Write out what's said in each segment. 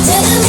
Tell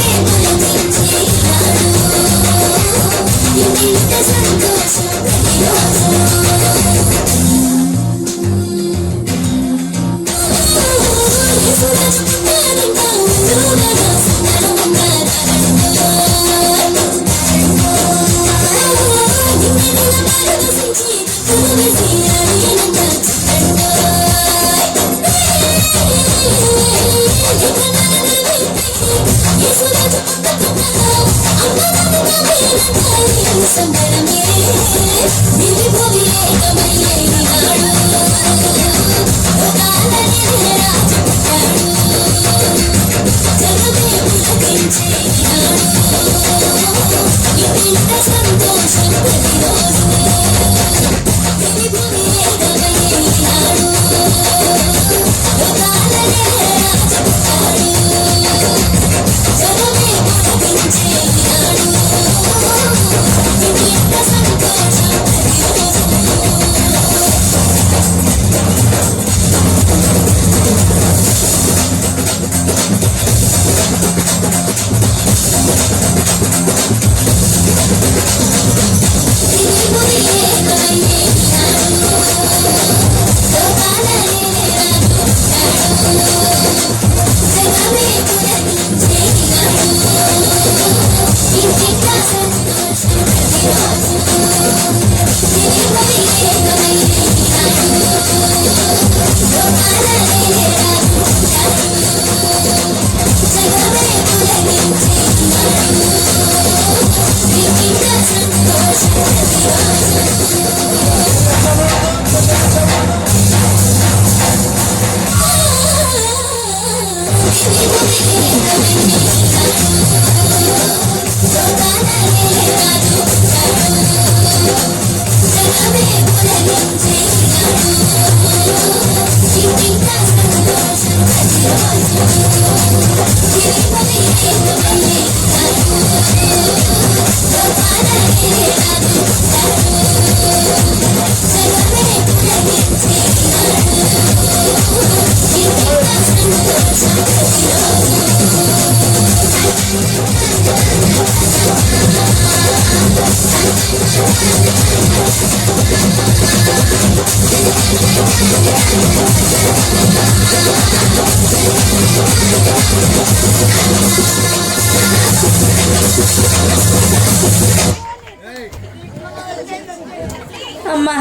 అమ్మా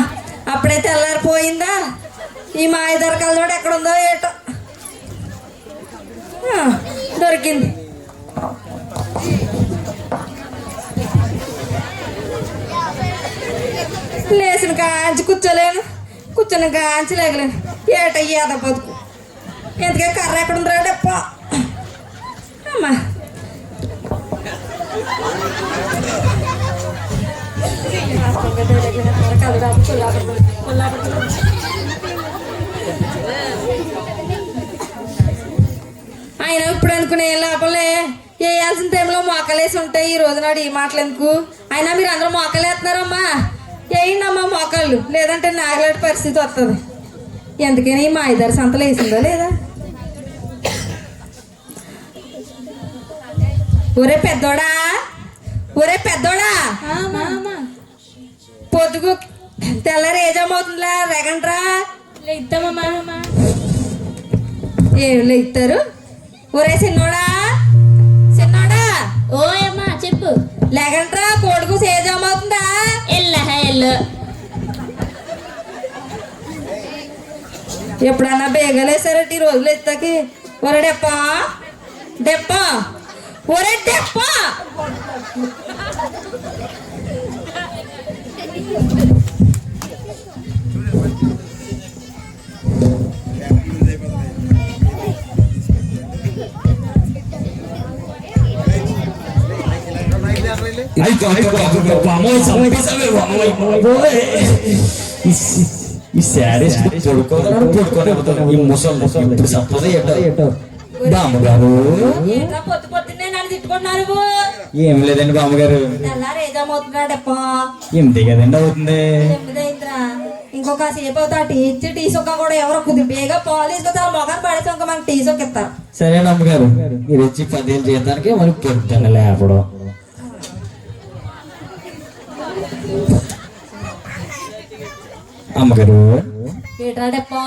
అప్పుడే తెల్లారిపోయిందా? ఈ మాయదార కలదోడు ఎక్కడుందో ఏటో. దొరికింది. లేచిన కాంచి కూర్చోలేను, కూర్చుని కాంచి లేగలేను. ఏటయ్యేదా బతుకు. ఎందుకే కర్ర ఎక్కడ ఉందిరా డప్ప. అమ్మా ఆయన ఇప్పుడు అనుకునే లోపలే వేయాల్సిన టైంలో మోకలేసి ఉంటాయి. ఈ రోజు నాడు ఈ మాటలు ఎందుకు? అయినా మీరు అందరూ మోకలు వేస్తున్నారమ్మా. వేయండి అమ్మా మోకాళ్ళు, లేదంటే నాగలాంటి పరిస్థితి వస్తుంది. ఎందుకైనా ఈ మా ఇద్దరు సంతలు వేసిందా లేదా? ఒరే పెద్దోడా, ఒరే పెద్దోడా, పొద్దుకు తెల్లారి ఏజమవుతుందిలా రెగండ్రా. లేద్దామమ్మా. ఏం లేస్తారు? ఒరే చిన్నోడా, చిన్నోడా. ఓ అమ్మా చెప్పు. లేకండ్రా, కొడుకు సేజమవుతుందా? ఎల్లు ఎప్పుడన్నా బేగలేసారట ఈ రోజులు ఎత్తాకి. ఒరే డెప్పా, డెప్పా, ఒరే డెప్పా. ఈ శారీస్ పడుకోనే ఈ ముసలి ఇప్పుడు సప్పదే ఎట్టో. బామ్మగారు పొద్దు పొద్దున్నే నన్ను తిట్టుకుంటున్నారు. ఏం లేదండి బామ్మగారు, తెల్లారేజమవుతున్నాడప్పా. ఎనిమిది కదండి అవుతుంది. ఇంకొక సేపు అవుతా టీ ఇచ్చి టీ సొక్క కూడా ఎవరో కొద్దిగా బేగా పాలు తీసుకొస్తారు. మొఖాన్ని పడేసి ఇంకా మనకి టీ సొక్క ఇస్తారు. సరే అమ్మగారు, మీరు వచ్చి 10 ఏళ్ళు చేయడానికి మనకి పొద్దున్న లేపడం. అమ్మగారు ఏటాడప్పా,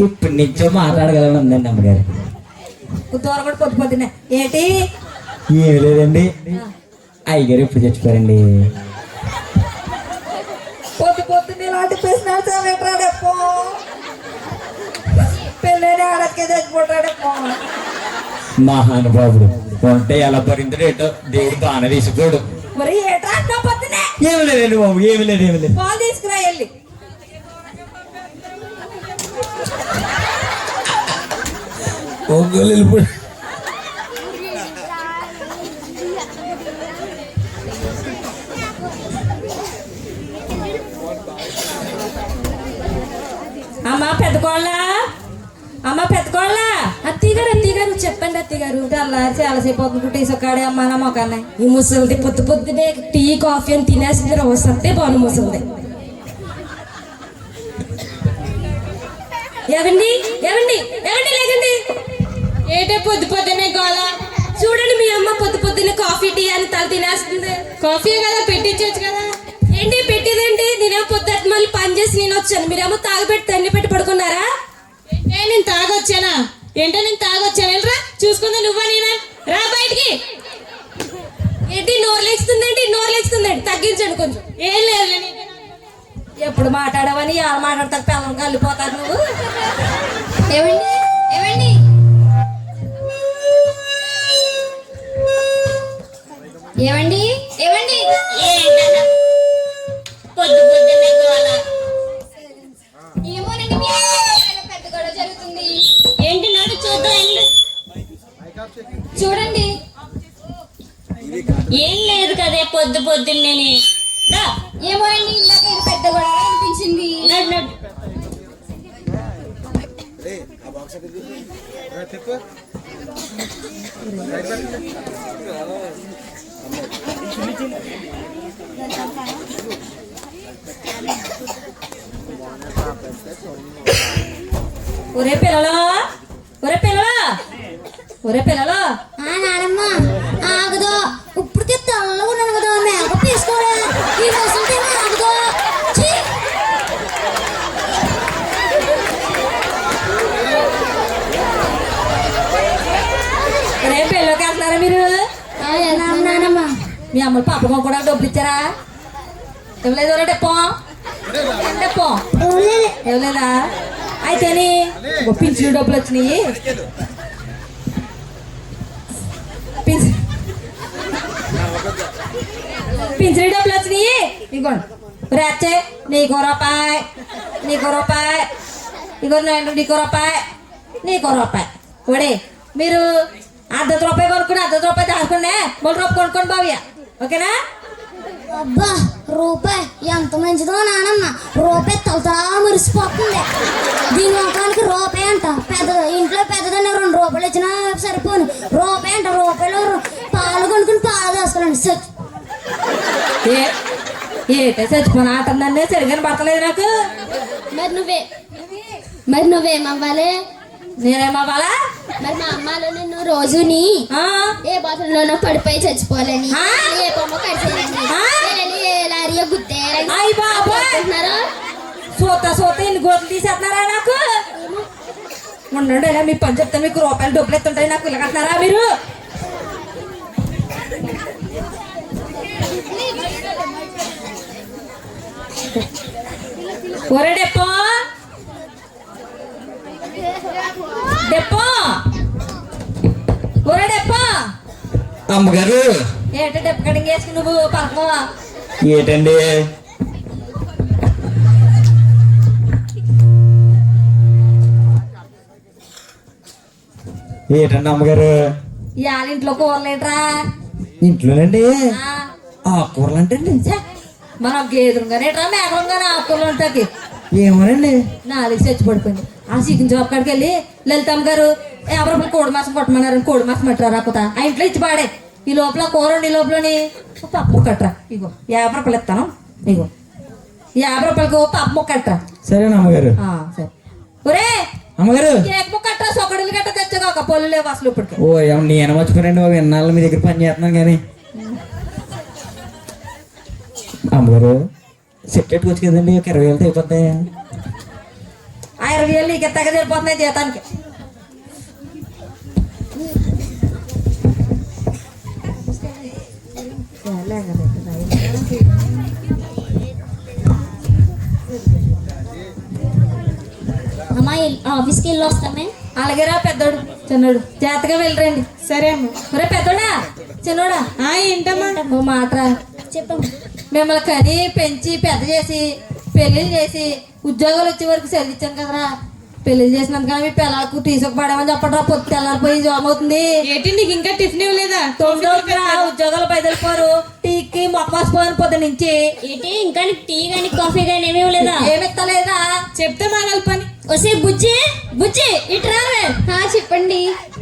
ఇప్పుడు నిత్యం మాట్లాడగలను ఉందండి అమ్మగారు. దూరం కూడా పొద్దు పొద్దున్నే ఏటి? ఏమి లేదండి, అయ్యగారు ఎప్పుడు చచ్చిపోయారండి. పొద్దు పొద్దున్నే ఇలాంటి ప్రశ్నలు పెట్టాడప్పా. పెళ్ళైన ఆడకే చచ్చిపోతాడప్పా. మహానుభావుడు ఉంటే ఎలా పరింది రేటో దేవుడు బాగానే తీసుకోడు. మరి ఏట్రా అంటున్నావు పొద్దునే? ఏమి లేదండి బాబు, ఏమి లేదు, ఏమి లేదు. పాలు తీసుకురా వెళ్ళి. ఒంగోలు వెళ్ళిపోయి అమ్మా పెద్దకోళ్ళ, అమ్మ పెద్దకోళ్ళ. అత్తయ్యగారు చెప్పండి అత్తయ్యగారు. తెల్లారి చాలాసేపు అవుతుంది టీ సొక్కాడే అమ్మా నా మొక్కనే. ఈ ముసలిది పొద్దు పొద్దునే టీ కాఫీ అని తినేసింది వస్తే బాను ముసలిది. ఏవండి ఏవండి ఏవండి లేకండి. ఏటే పొద్దు పొద్దునే గోళ. చూడండి మీ అమ్మ పొద్దు పొద్దునే కాఫీ టీ అని తల తినేస్తుంది. కాఫీ కదా పెట్టించవచ్చు కదా. ఏంటి పెట్టిదేంటి? నేనేమో పొద్దుట మళ్ళీ పని చేసి నేను వచ్చాను, మీరేమో తాగబెట్టి తన్ని పెట్టి పడుకున్నారా? నేను తాగొచ్చానా? ఏంటో నేను తాగొచ్చాను. వెళ్ళరా చూసుకుందా నువ్వా నేనా? రా బయటికి. ఏంటి నోరు లేస్తుందండి? నోరు లేస్తుందండి, తగ్గించండి కొంచెం. ఏం లేదు, ఎప్పుడు మాట్లాడవని ఎవరు మాట్లాడతారు? పిల్లలు కలిపోతారు నువ్వు. ఏమండి ఏమండి ఏమండి ఏమండి పొద్దు పొద్దున్నే గోల. ఏమోనండి మీ పెద్ద గొడవ జరుగుతుంది. ఏంటి నాడు చూద్దాం. చూడండి. ఏం లేదు కదే పొద్దు పొద్దున్నే. ఏమోనండి ఇందాక ఇది పెద్ద గొడవ అనిపించింది. ఒరే పిల్లలు, ఒరే పిల్లలు, ఒరే పిల్లలు. నానమ్మ ఆగదు. ఇప్పటికే తెల్లగా ఉన్నాను కదా, మేకప్ వేసుకోలే. ఈ రోజులతో ఆగదు. ఒరే పిల్లలకి వెళ్తున్నారా మీరు? నానమ్మ మీ అమ్మలు పాప కూడా డబ్బులు ఇచ్చారా? ఇవ్వలేదు. ఒరే డెప్పో డెప్పో ఇవ్వలేదా? అయితేని పింఛను డబ్బులు వచ్చినాయి. పింఛను డబ్బులు వచ్చినాయి ఇగోండి. రేచే నీకో రూపాయి, నీకో రూపాయి, ఇగో నీకో రూపాయి, నీకో రూపాయి. ఒడే మీరు అర్ధ రూపాయి కొనుక్కుని అర్ధ రూపాయి దాచుకునే 3 రూపాయలు కొనుక్కోండి బావ్య. ఓకేనా? అబ్బా రూపాయి ఎంత మంచిదో నానమ్మ. రూపాయి తలతలా మురిసిపోతుంది. దీని మొఖానికి రూపాయి అంట. పెద్ద ఇంట్లో పెద్దదన్న 2 రూపాయలు ఇచ్చినా సరిపోను. రూపాయి అంట. రూపాయలు పాలు కొనుక్కుని పాలు దాసుకోండి. ఏటే చచ్చిపోయిన ఆట నన్నే సరిగ్గా పడతలేదు నాకు. మరి నువ్వేమవ్వాలి? నేనేమవ్వాలా? మరి మా అమ్మలో నిన్ను రోజుని ఏ బాత్రూంలోనో పడిపోయి చచ్చిపోవాలని, ఏ బొమ్మ కడిచేయాలని, ఏ లారీయో గుద్దేయాలని. అయ్య బాబాయ్, సోత సోత ఇన్ని గోతులు తీసేస్తున్నారా నాకు? ఉండండి మీ పని చెప్తాను. మీకు రూపాయలు డబ్బులు ఎత్తుంటాయి, నాకు ఇలా కట్టినారా మీరు? ఒరే డెప్పో డెప్పో, ఒరే డెప్పో. అమ్మగారు ఏంటో డెప్ప కటింగ్ వేసుకుని నువ్వు పలకమా? ఏటండి? ఏటండి అమ్మగారు? ఇవాళ ఇంట్లో కూరలు ఏంట్రా? ఇంట్లోనండి ఆకుకూరలు అంటే మనం గేదెలుగానేట్రా మేకలుగానే ఆకుకూరలు ఉంటాకి. ఏమోనండి 4 చచ్చి పడిపోయింది. ఆ చికెన్ షాప్ కాడికి వెళ్ళి లలితమ్మ గారు 50 రూపాయలు కోడి మాసం కొట్టమన్నారు. కోడి మాసం పట్టరా రాకపోతా ఆ ఇంట్లో ఇచ్చి పాడే. ఈ లోపల కూర ఈ లోపలని పప్పు కట్టరా. ఇగో 50 రూపాయలు ఇస్తాను. ఇగో 50 రూపాయలకు పప్పు ముక్క కట్టరా. సరేనా అమ్మగారు? సరే. ఒరే అమ్మగారు కేక్ ముక్క కట్టరా, సొకడిలు గట్ట తెచ్చగా ఒక పొల్లు లేవు అసలు ఇప్పటికి. ఓ నేను మర్చిపోయానండి బాబు, ఎన్నాళ్ళు మీ దగ్గర పని చేస్తున్నాను కానీ. అమ్మగారు సెట్ పెట్టుకోవచ్చు కదండి, ఒక 20 వేలతో అయిపోతాయి. ఆ 20 వేలు నీకు ఎత్తగా సరిపోతున్నాయి జీతానికి. అమ్మాయి ఆఫీస్కి వెళ్ళి వస్తామే. అలాగేరా పెద్దోడు. చిన్నోడు జాగ్రత్తగా వెళ్ళరండి. సరే అమ్మ. ఒరే పెద్దోడా చిన్నోడా ఏంటమ్మా? ఓ మాట్రా చెప్పమ్మా. మిమ్మల్ని కని పెంచి పెద్ద చేసి పెళ్లిళ్ళు చేసి ఉద్యోగాలు వచ్చే వరకు చదివించాను కదరా. పెళ్లి చేసినందుకు మీ పిల్లలకు తీసుకుపడమని చెప్పడరా. పొద్దు తెల్లారిపోయి జాబ్ అవుతుంది. ఏంటి నీకు ఇంకా టిఫిన్ ఇవ్వలేదా? 9 ఉద్యోగాలు బయలుపోరు. టీకి మొక్కవాసిపోయాను పొద్దు నుంచి. ఏంటి ఇంకా టీ గానీ కాఫీ గానీ ఏమీ ఇవ్వలేదా? ఏమిస్తలేదా? చెప్తే మాగల పని. వసే బుజ్జి బుజ్జి ఇటు రావే. చెప్పండి.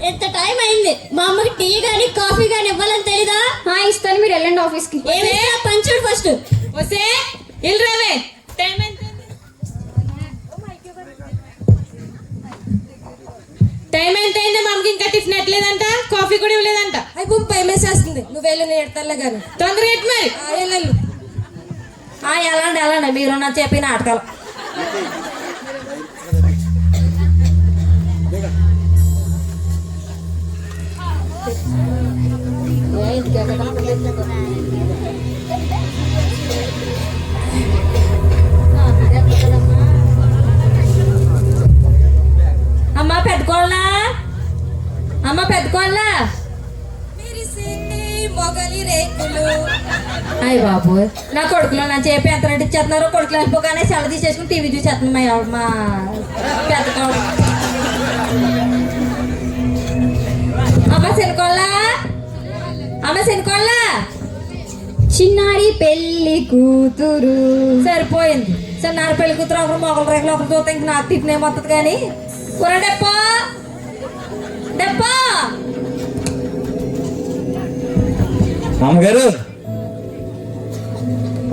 ఎంత టైం అయింది, మా అమ్మకి టీ గానీ కాఫీ గానీ ఇవ్వాలని తెలీదా? ఇస్తాను, మీరు వెళ్ళండి ఆఫీస్ కి. పంచుడు ఫస్ట్. వసే ఇల్లు రావే. టైం ఎంత? టైం ఎంత అయింది? మా అమ్మకి ఇంకా టిఫిన్ ఎట్లేదంట, కాఫీ కూడా ఇవ్వలేదంట. అయిపో భయం వేసేస్తుంది. నువ్వు వెళ్ళి నేను ఎడతాలే కానీ తొందరగా ఎట్టు మరి. ఎలాండి ఎలాండి మీరు నా చెప్పి నాటకాలు. అమ్మా పెట్టుకోవాలా? అమ్మ పెట్టుకోవాలా? మొగలి రేకులు. అయ్య బాబు, నా కొడుకులో నా చెప్పి ఎంత రెడ్డి ఇచ్చేస్తున్నారు. కొడుకులు అయిపోగానే సెల తీసేసుకుని టీవీ చూసేస్తుంది మా పెద్దకోళ్ళ. అమ్మ శనుకోళ్ళా? అమ్మ శనుకోళ్ళా? చిన్నారి పెళ్లి కూతురు. సరిపోయింది. చిన్నారి పెళ్లి కూతురు ఒకరు మొగల రేకులు ఒకరు చూస్తే ఇంక నాకు టిఫిన్ ఏమొస్తుంది కానీ. కూర డెప్పో డెప్పో. అమ్మగారు,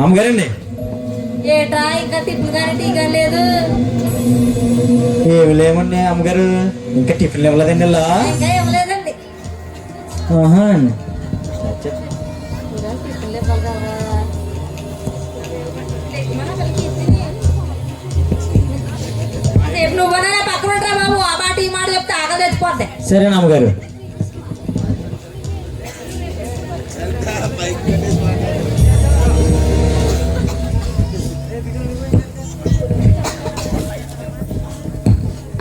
అమ్మగారండి. ఏటా ఇంకా టిఫిన్ కానీ టీ కానీ లేదు? ఏమి లేమండి అమ్మగారు, ఇంకా టిఫిన్ ఇవ్వలేదండి. ఇలా ఇంకా ఇవ్వలేదండి. రేపు నువ్వన్నా పక్కన ఉంటారా బాబు? ఆ మాట ఈ మాట చెప్తే ఆకలి తెచ్చిపోద్ది. సరేనా అమ్మగారు?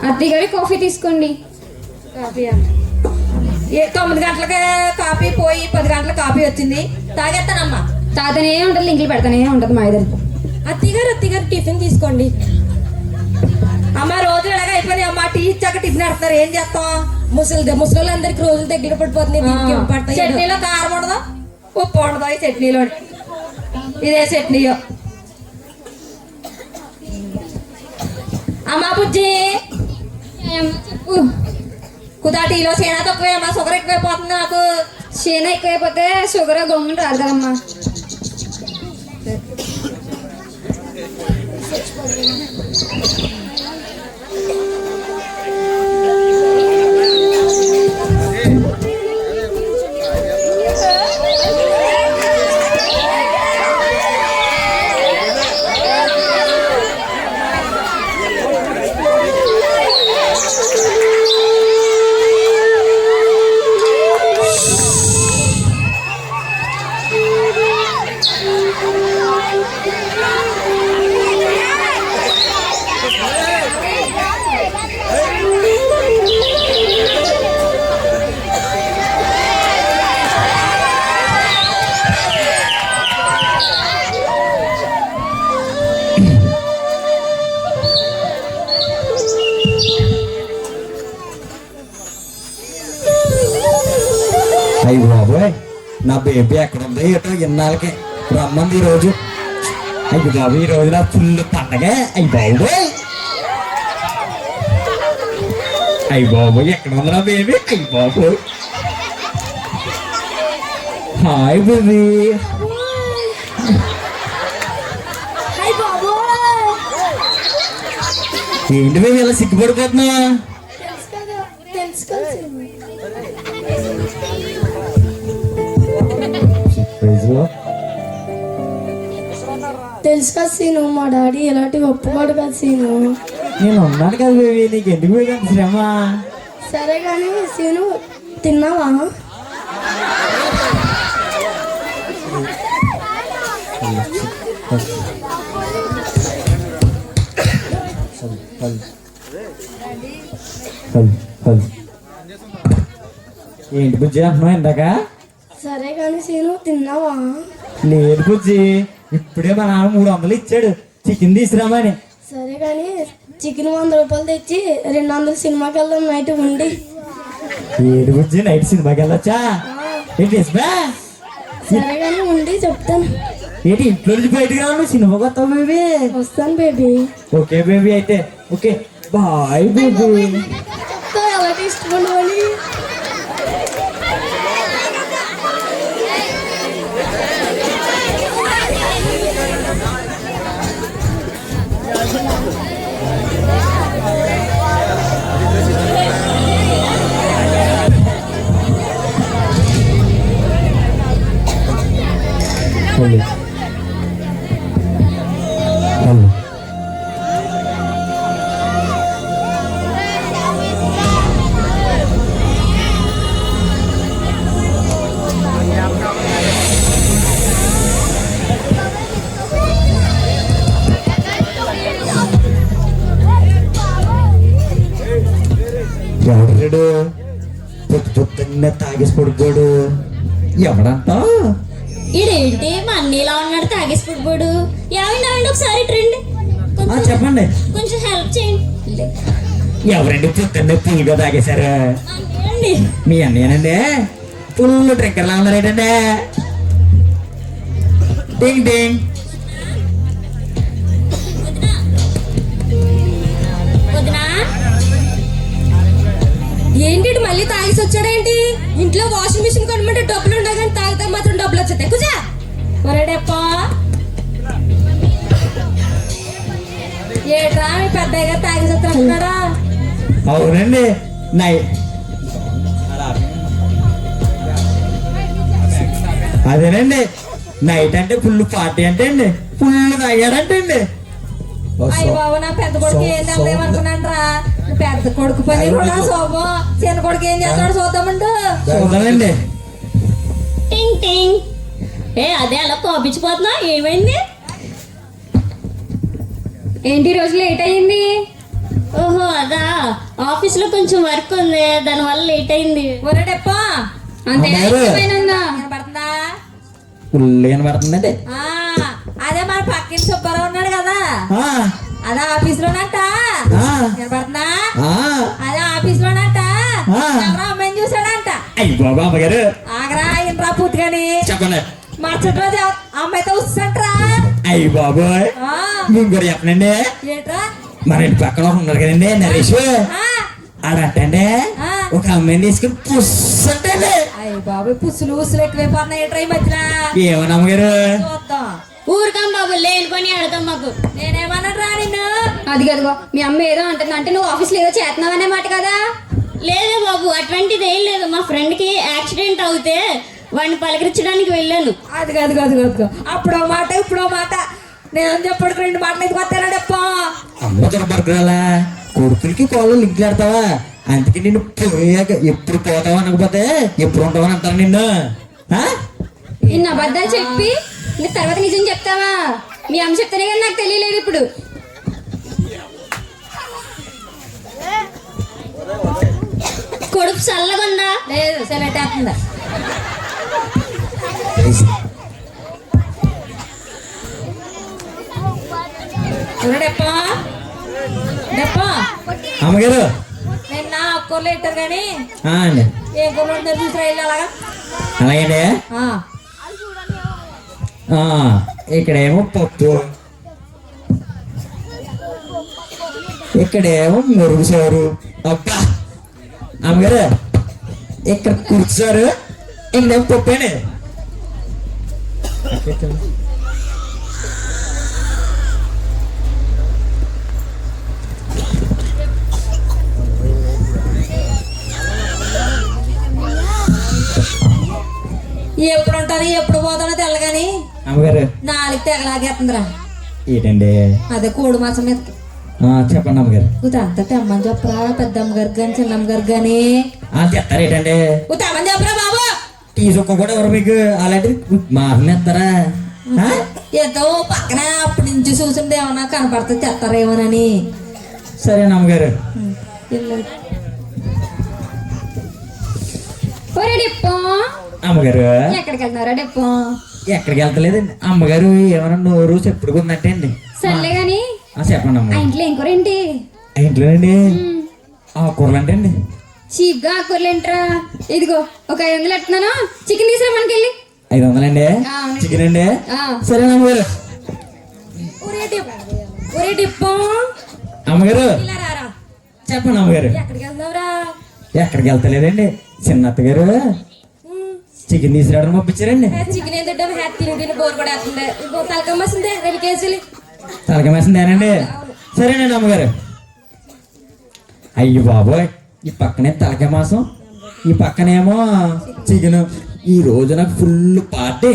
అత్తయ్య గారి కాఫీ తీసుకోండి. కాఫీ 9 గంటలకి కాఫీ పోయి 10 గంటలకు కాఫీ వచ్చింది. తాగేస్తానమ్మా. తాతనే ఉంటుంది, లింకులు పెడతానే ఉంటుంది మా ఇద్దరు. అత్తయ్య గారు టిఫిన్ తీసుకోండి. అమ్మ రోజు ఎలాగ అయిపోయినాయి అమ్మ. టీ ఇచ్చాక టిఫిన్ పెడతారు, ఏం చేస్తాం? ముసలి అందరికి రోజులు దగ్గర పడిపోతుంది. చట్నీలో కారం ఉండదు, ఉప్పు ఉండదు. ఈ చట్నీలో ఇదే చట్నీయో. అమ్మా బుజ్జి చెప్పు. కుదా టీలో సేనా తక్కువేమ్మా, షుగర్ ఎక్కువైపోతుంది నాకు. చేన ఎక్కువైపోతే షుగర్ గమ్మున రాదు కదమ్మా. అయ్యి బాబోయ్, నా బేబీ ఎక్కడ ఉందో ఏటో ఇన్నాళ్ళకి రమ్మంది ఈ రోజు. అయ్యి బాబు, ఈ రోజు నా ఫుల్ పండగ. అయ్యి బాబోయ్, అయ్యి బాబోయ్, ఎక్కడ ఉంది నా బేబీ? అయ్యి బాబోయ్. Hi baby. ఏంటి బేబీ ఇలా సిగ్గుపడిపోతున్నా? తెలుసు కదా సీను, మా డాడీ ఎలాంటివి ఒప్పుకోడు కదా సీను. నేను ఉన్నాను కదా బేబీ, నీకు ఎందుకు బేబీ అంత శ్రమ? సరే కానీ సీను, తిన్నావా? ఏంటి బుజ్జి అంటున్నావు ఇందాక? సరే కానీ సీను తిన్నావా? లేదు బుజ్జి, ఇప్పుడే మా నాన్న 300 ఇచ్చాడు చికెన్ తీసుకురామని. సరే కానీ చికెన్ 100 రూపాయలు తెచ్చి 200 సినిమాకి వెళ్దాం నైట్ ఉండి. ఏడు బుజ్జి, నైట్ సినిమాకి వెళ్ళొచ్చా? ఏంటి ఇస్మా? సరే కానీ ఉండి చెప్తాను. ఏంటి ఇంట్లో నుంచి బయటకు రాను? సినిమాకి వస్తావు బేబీ? వస్తాను బేబీ. ఓకే బేబీ, అయితే ఓకే బాయ్ బేబీ. చెప్తా ఎలాంటి ఇష్టపడవని. హలో హలో, ఎవడు పొద్దున్నే తాగేసి పడుకోడు? ఎవడంతా? ఇదేంటి మా అన్నీలా ఉన్నాడు తాగేసి పడిపోడు. ఏమైనా ఒకసారి ట్రెండ్ చెప్పండి. కొంచెం హెల్ప్ చేయండి. ఎవరండి పొద్దున్నే పుల్గా తాగేశారు? అండి మీ అన్నయ్యనండి ఫుల్ డ్రింకర్లా ఉన్నారు ఏంటండి? టింగ్ టింగ్. వదినా, ఏంటి మళ్ళీ తాగేసి వచ్చాడేంటి? ఇంట్లో వాషింగ్ మిషన్ కొనమంటే డబ్బులు ఉండవు కానీ తాగితే మాత్రం డబ్బులు వచ్చేస్తాయి. కుజా ఒరేడప్ప, ఏట్రా మీ పెద్దగా తాగేసి వస్తున్నాడా? అవునండి. అదేనండి, నైట్ అంటే ఫుల్ పార్టీ అంటే అండి, ఫుల్ తాగాడంటే అండి. అయ్య బాబు, నా పెద్ద కొడుకు ఏం తెలేమనుకున్నాను రా. పెద్ద కొడుకు పని కూడా శోభం, చిన్న కొడుకు ఏం చేస్తాడు చూద్దామంటూ. చూద్దామండి. టింగ్ టింగ్. అదే అలా కోపించిపోతున్నా, ఏమైంది? ఏంటి రోజు లేట్ అయింది? ఓహో అదా, ఆఫీస్ లో కొంచెం వర్క్ ఉంది, దాని వల్ల లేట్ అయింది. ఒరేడప్ప, అంతే వినపడుతుందా? ఫుల్ కనబడుతుందండి. అదే మన పక్కిన సుబ్బారావు ఉన్నాడు కదా, అదే ఆఫీస్ లోనంట. వినపడుతుందా? అదే ఆఫీస్ లోనంట ఎవరో అమ్మాయిని చూసాడంట. అయ్యి బాబా అమ్మగారు, ఆగరా ఇంట్రా పూర్తిగాని చెప్పండి. మరుసటి రోజు అమ్మాయితో వస్తుంటరా. అయ్యి బాబోయ్, ఇంకోటి చెప్పనండి. ఏంట్రా? మన ఇంటి పక్కన ఉన్నారు కదండి నరేష్, ఆడంటండి ఒక అమ్మాయిని తీసుకుని పుస్సంటండి. అయ్య బాబు, పుస్సులు ఉసులు ఎక్కువైపోతున్నాయి ట్రై మధ్యన. ఏమన్నా అమ్మగారు? చూద్దాం. ఊరికం బాబు, లేనిపోని అడతాం మాకు. నేనేమన్నా నిన్ను? అది కదుగో మీ అమ్మ ఏదో అంటుంది, అంటే నువ్వు ఆఫీస్ లో ఏదో చేస్తున్నావు అనే మాట కదా. లేదే బాబు, అటువంటిది ఏం లేదు. మా ఫ్రెండ్ కి యాక్సిడెంట్ అవుతే వాడిని పలకరించడానికి వెళ్ళాను. అది కాదు కాదు కాదు, అప్పుడో మాట ఇప్పుడో మాట. నేను చెప్పడు 2 మాటలు ఎత్తుకు వస్తానడప్ప. అమ్మ దొరకబడుకురాలా, కొడుకులకి కోళ్ళు లింకులాడతావా? అందుకే నిన్ను పోయాక ఎప్పుడు పోతావా అనకపోతే ఎప్పుడు ఉంటావని అంటాను నిన్ను. నిన్న అబద్ధాలు చెప్పి ఇంకా తర్వాత నిజం చెప్తావా? మీ అమ్మ చెప్తానే కానీ నాకు తెలియలేదు ఇప్పుడు. కొడుకు చల్లగుందా? లేదు, సెలెక్ట్ అవుతుందా? డప్ప డప్ప, అమ్మగారు నిన్న కూరలు ఇట్టారు కానీ అండి, ఏ కూరలు ఉంటారు చూసారా? వెళ్ళి అలాగా. అలాగండి. ఇక్కడేమో పప్పు, ఇక్కడేమో మురుగు సారు. అబ్బా అమ్మగారు, ఇక్కడ కూర్చారు, ఇక్కడేమో పప్పేనే. ఎప్పుడు ఉంటాను ఎప్పుడు పోతానో తెల్లగాని అమ్మగారు 4 తెగలాగేస్తుందిరా. ఏంటండి? అదే కోడి మాసం మీద చెప్పండి అమ్మగారు. అంతా తెమ్మని చెప్పరా, పెద్దమ్మ గారికి కానీ చిన్నమ్మ గారికి కానీ. చెప్తారేటండి? తెమ్మని చెప్పరా బాబు. టీ చుక్క కూడా ఎవరు మీకు అలాంటిది మాట్లాడతారా? ఏదో పక్కన అప్పటి నుంచి చూసింటే ఏమన్నా కనపడితే తెస్తారేమోనని. సరే అమ్మగారు. ఒరే డిప్పో అమ్మగారు ఎక్కడికి వెళ్తున్నారా డిప్పో? ఎక్కడికి వెళ్తలేదండి. అమ్మగారు ఏమైనా నోరు చెప్పుడు ఉందంటే అండి. సర్లే గాని చెప్పండి ఆ అమ్మ. ఇంట్లో ఏం కూర ఏంటి? ఇంట్లోనండి ఆకుకూరలు అంటే అండి. చీప్ గా కూరలు ఏంట్రా? ఇదిగో ఒక 500 ఎట్టున్నాను, చికెన్ తీసుకురా మనకి వెళ్ళి. 500 అండి అవును. చికెన్ అండి. ఆ. సరే అమ్మగారు. ఒరే డిప్పో అమ్మగారు ఇలా రారా. చెప్పండి అమ్మగారు. ఎక్కడికి వెళ్తున్నావురా? ఎక్కడికి వెళ్తలేదండి. చిన్నత్త గారు చికెన్ తీసుకురావడం పంపించారండి. చికెన్ ఏం తింటాం? హ్యాట్ తిని తిని బోర్ కూడా వేస్తుంది. తలకమ్మ వస్తుంది 2 కేజీలు. తలక మేసిందేనండి. సరేనండి అమ్మగారు. అయ్యి బాబోయ్, ఈ పక్కనే తలక మాసం, ఈ పక్కనేమో చికెన్. ఈ రోజు నాకు ఫుల్ పార్టీ.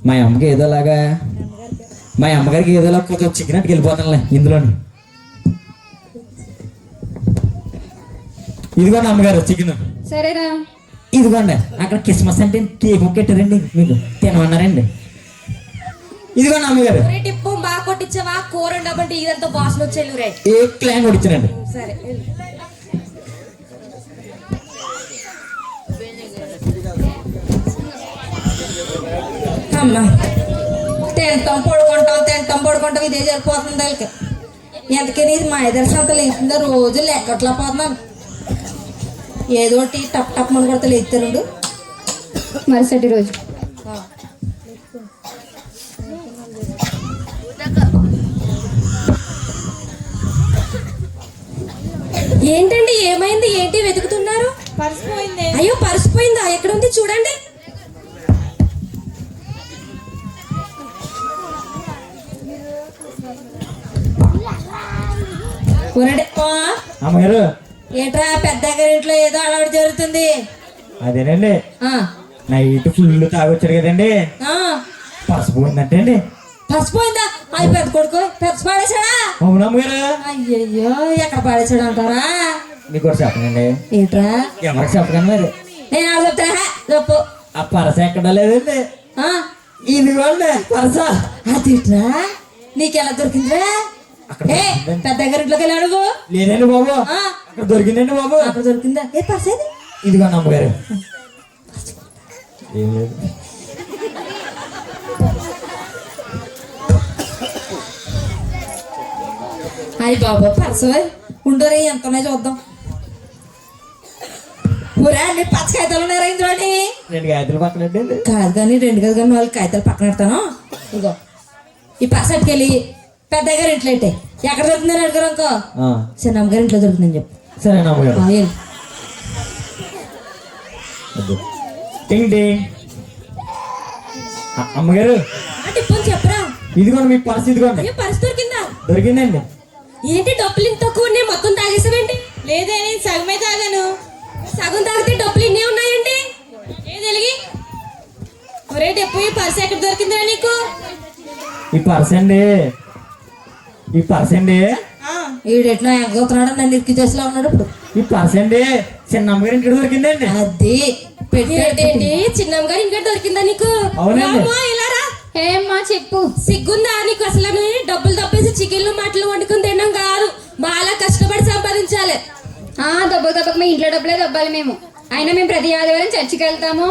మా అమ్మకి ఏదోలాగా, మా అమ్మగారికి ఏదోలా కొంచెం చికెన్ అట్టుకు వెళ్ళిపోతానులే ఇందులోని. ఇదిగోండి అమ్మగారు చికెన్. సరేరా. ఇదిగోండి అక్కడ క్రిస్మస్ అంటే కేక్ పెట్టారండి, మీకు తినమన్నారండి. ఇదిగోండి అమ్మగారు. ఒరే డిప్పో బాగా కొట్టించావా? కూర ఉండబట్టి ఇదంతా వాసన వచ్చేళ్ళు రే. ఏ క్లాన్ కూడా ఇచ్చారండి. సరే వెళ్ళు. అమ్మా తింటాం పడుకుంటాం ఇదే సరిపోతుంది వాళ్ళకి. ఎంతకని ఇది మా ఇద్దరు సంతలు వేసిందో రోజు లెక్కట్లా పోతున్నాను. ఏదో ఒకటి టప్ టప్ మన కొడతా లేస్తారుండు. మరుసటి రోజు ఏంటండి ఏమైంది? ఏంటి వెతుకుతున్నారు? పర్సు పోయింది. అయ్యో పర్సు పోయిందా? ఎక్కడ ఉంది చూడండి. అమ్మగారు ఏట్రా పెద్ద గారి ఇంట్లో ఏదో అలవాటు జరుగుతుంది. అదేనండి, ఆ, నైట్ ఫుల్ తాగొచ్చాడు కదండి, ఆ, పసుపు పోయిందంటే అండి. పర్సు పోయిందా? అవి పెద్ద కొడుకు పర్సు పాడేశాడా? అవును అమ్మగారు. అయ్యయ్యో ఎక్కడ పాడేశాడు అంటారా? మీకు కూడా చెప్పనండి. ఏట్రా ఎవరికి చెప్పకండి మరి. నేను అలా చెప్తానా చెప్పు. ఆ పరస ఎక్కడ లేదండి. ఆ, ఇదిగోండి పరస. అదిట్రా నీకెలా దొరికిందిరా? అక్కడ ఏ పెద్ద గారి ఇంట్లోకి వెళ్ళాడు నువ్వు? లేదండి బాబు, ఆ, అక్కడ దొరికిందండి బాబు. అక్కడ దొరికిందా? ఏ పర్సు ఏది? ఇదిగోండి అమ్మగారు. ఏం లేదు. అయ్యి బాబా పర్సు ఉండరే ఎంతనే చూద్దాం. ఊరా అన్ని పచ్చ కాగితాలు ఉన్నారా ఇందులోని? 2 గాయత్రులు పక్కన అండి. కాదు కానీ 2 కాదు కానీ 4 కాగితాలు పక్కన పెడతాను. ఇగో ఈ పర్సు అట్టుకెళ్ళి పెద్ద గారి ఇంట్లో పెట్టే. ఎక్కడ దొరుకుతుందని అడుగురు అనుకో, చిన్నమ్మ గారి ఇంట్లో దొరుకుతుందని చెప్పు. సరేనా అమ్మగారు. వెళ్ళు. టింగ్ టింగ్. అమ్మగారు డిప్పో చెప్పరా. ఇదిగోండి మీ పర్స్. ఇదిగోండి అయ్యో పర్సు దొరికిందా? దొరికిందండి. ఏంటి డబ్బులు ఇంత తక్కువ ఉన్నాయి? మొత్తం తాగేసావేంటి? లేదే నేను సగమే తాగాను. సగం తాగితే డబ్బులు ఇన్నే ఉన్నాయండి. ఏది వెలిగి? ఒరే డిప్పో ఈ పర్సు ఎక్కడ దొరికిందిరా నీకు? ఈ పర్స్ అండి, ఈ పర్స్ అండి, ఈడెట్లా ఎగ్గొస్తున్నాడు నన్ను ఇరికి చేసేలా ఉన్నాడు ఇప్పుడు. ఈ పర్స్ అండి చిన్న అమ్మగారి ఇంటికి దొరికిందండి. అది పెట్టేటి ఏంటి చిన్నమ్మ గారి ఇంకా దొరికిందా నీకు? అవునండి. అమ్మో, ఇలా రా. ఏమ్మా చెప్పు. సిగ్గుందా నీకు అసలు? డబ్బులు తప్పేసి చికెన్లు మటలు వండుకుని తినడం కాదు, బాగా కష్టపడి సంపాదించాలి. దెబ్బకు దెబ్బకు మీ ఇంట్లో డబ్బులే దబ్బాలి మేము. అయినా మేము ప్రతి ఆదివారం చర్చికి వెళ్తాము.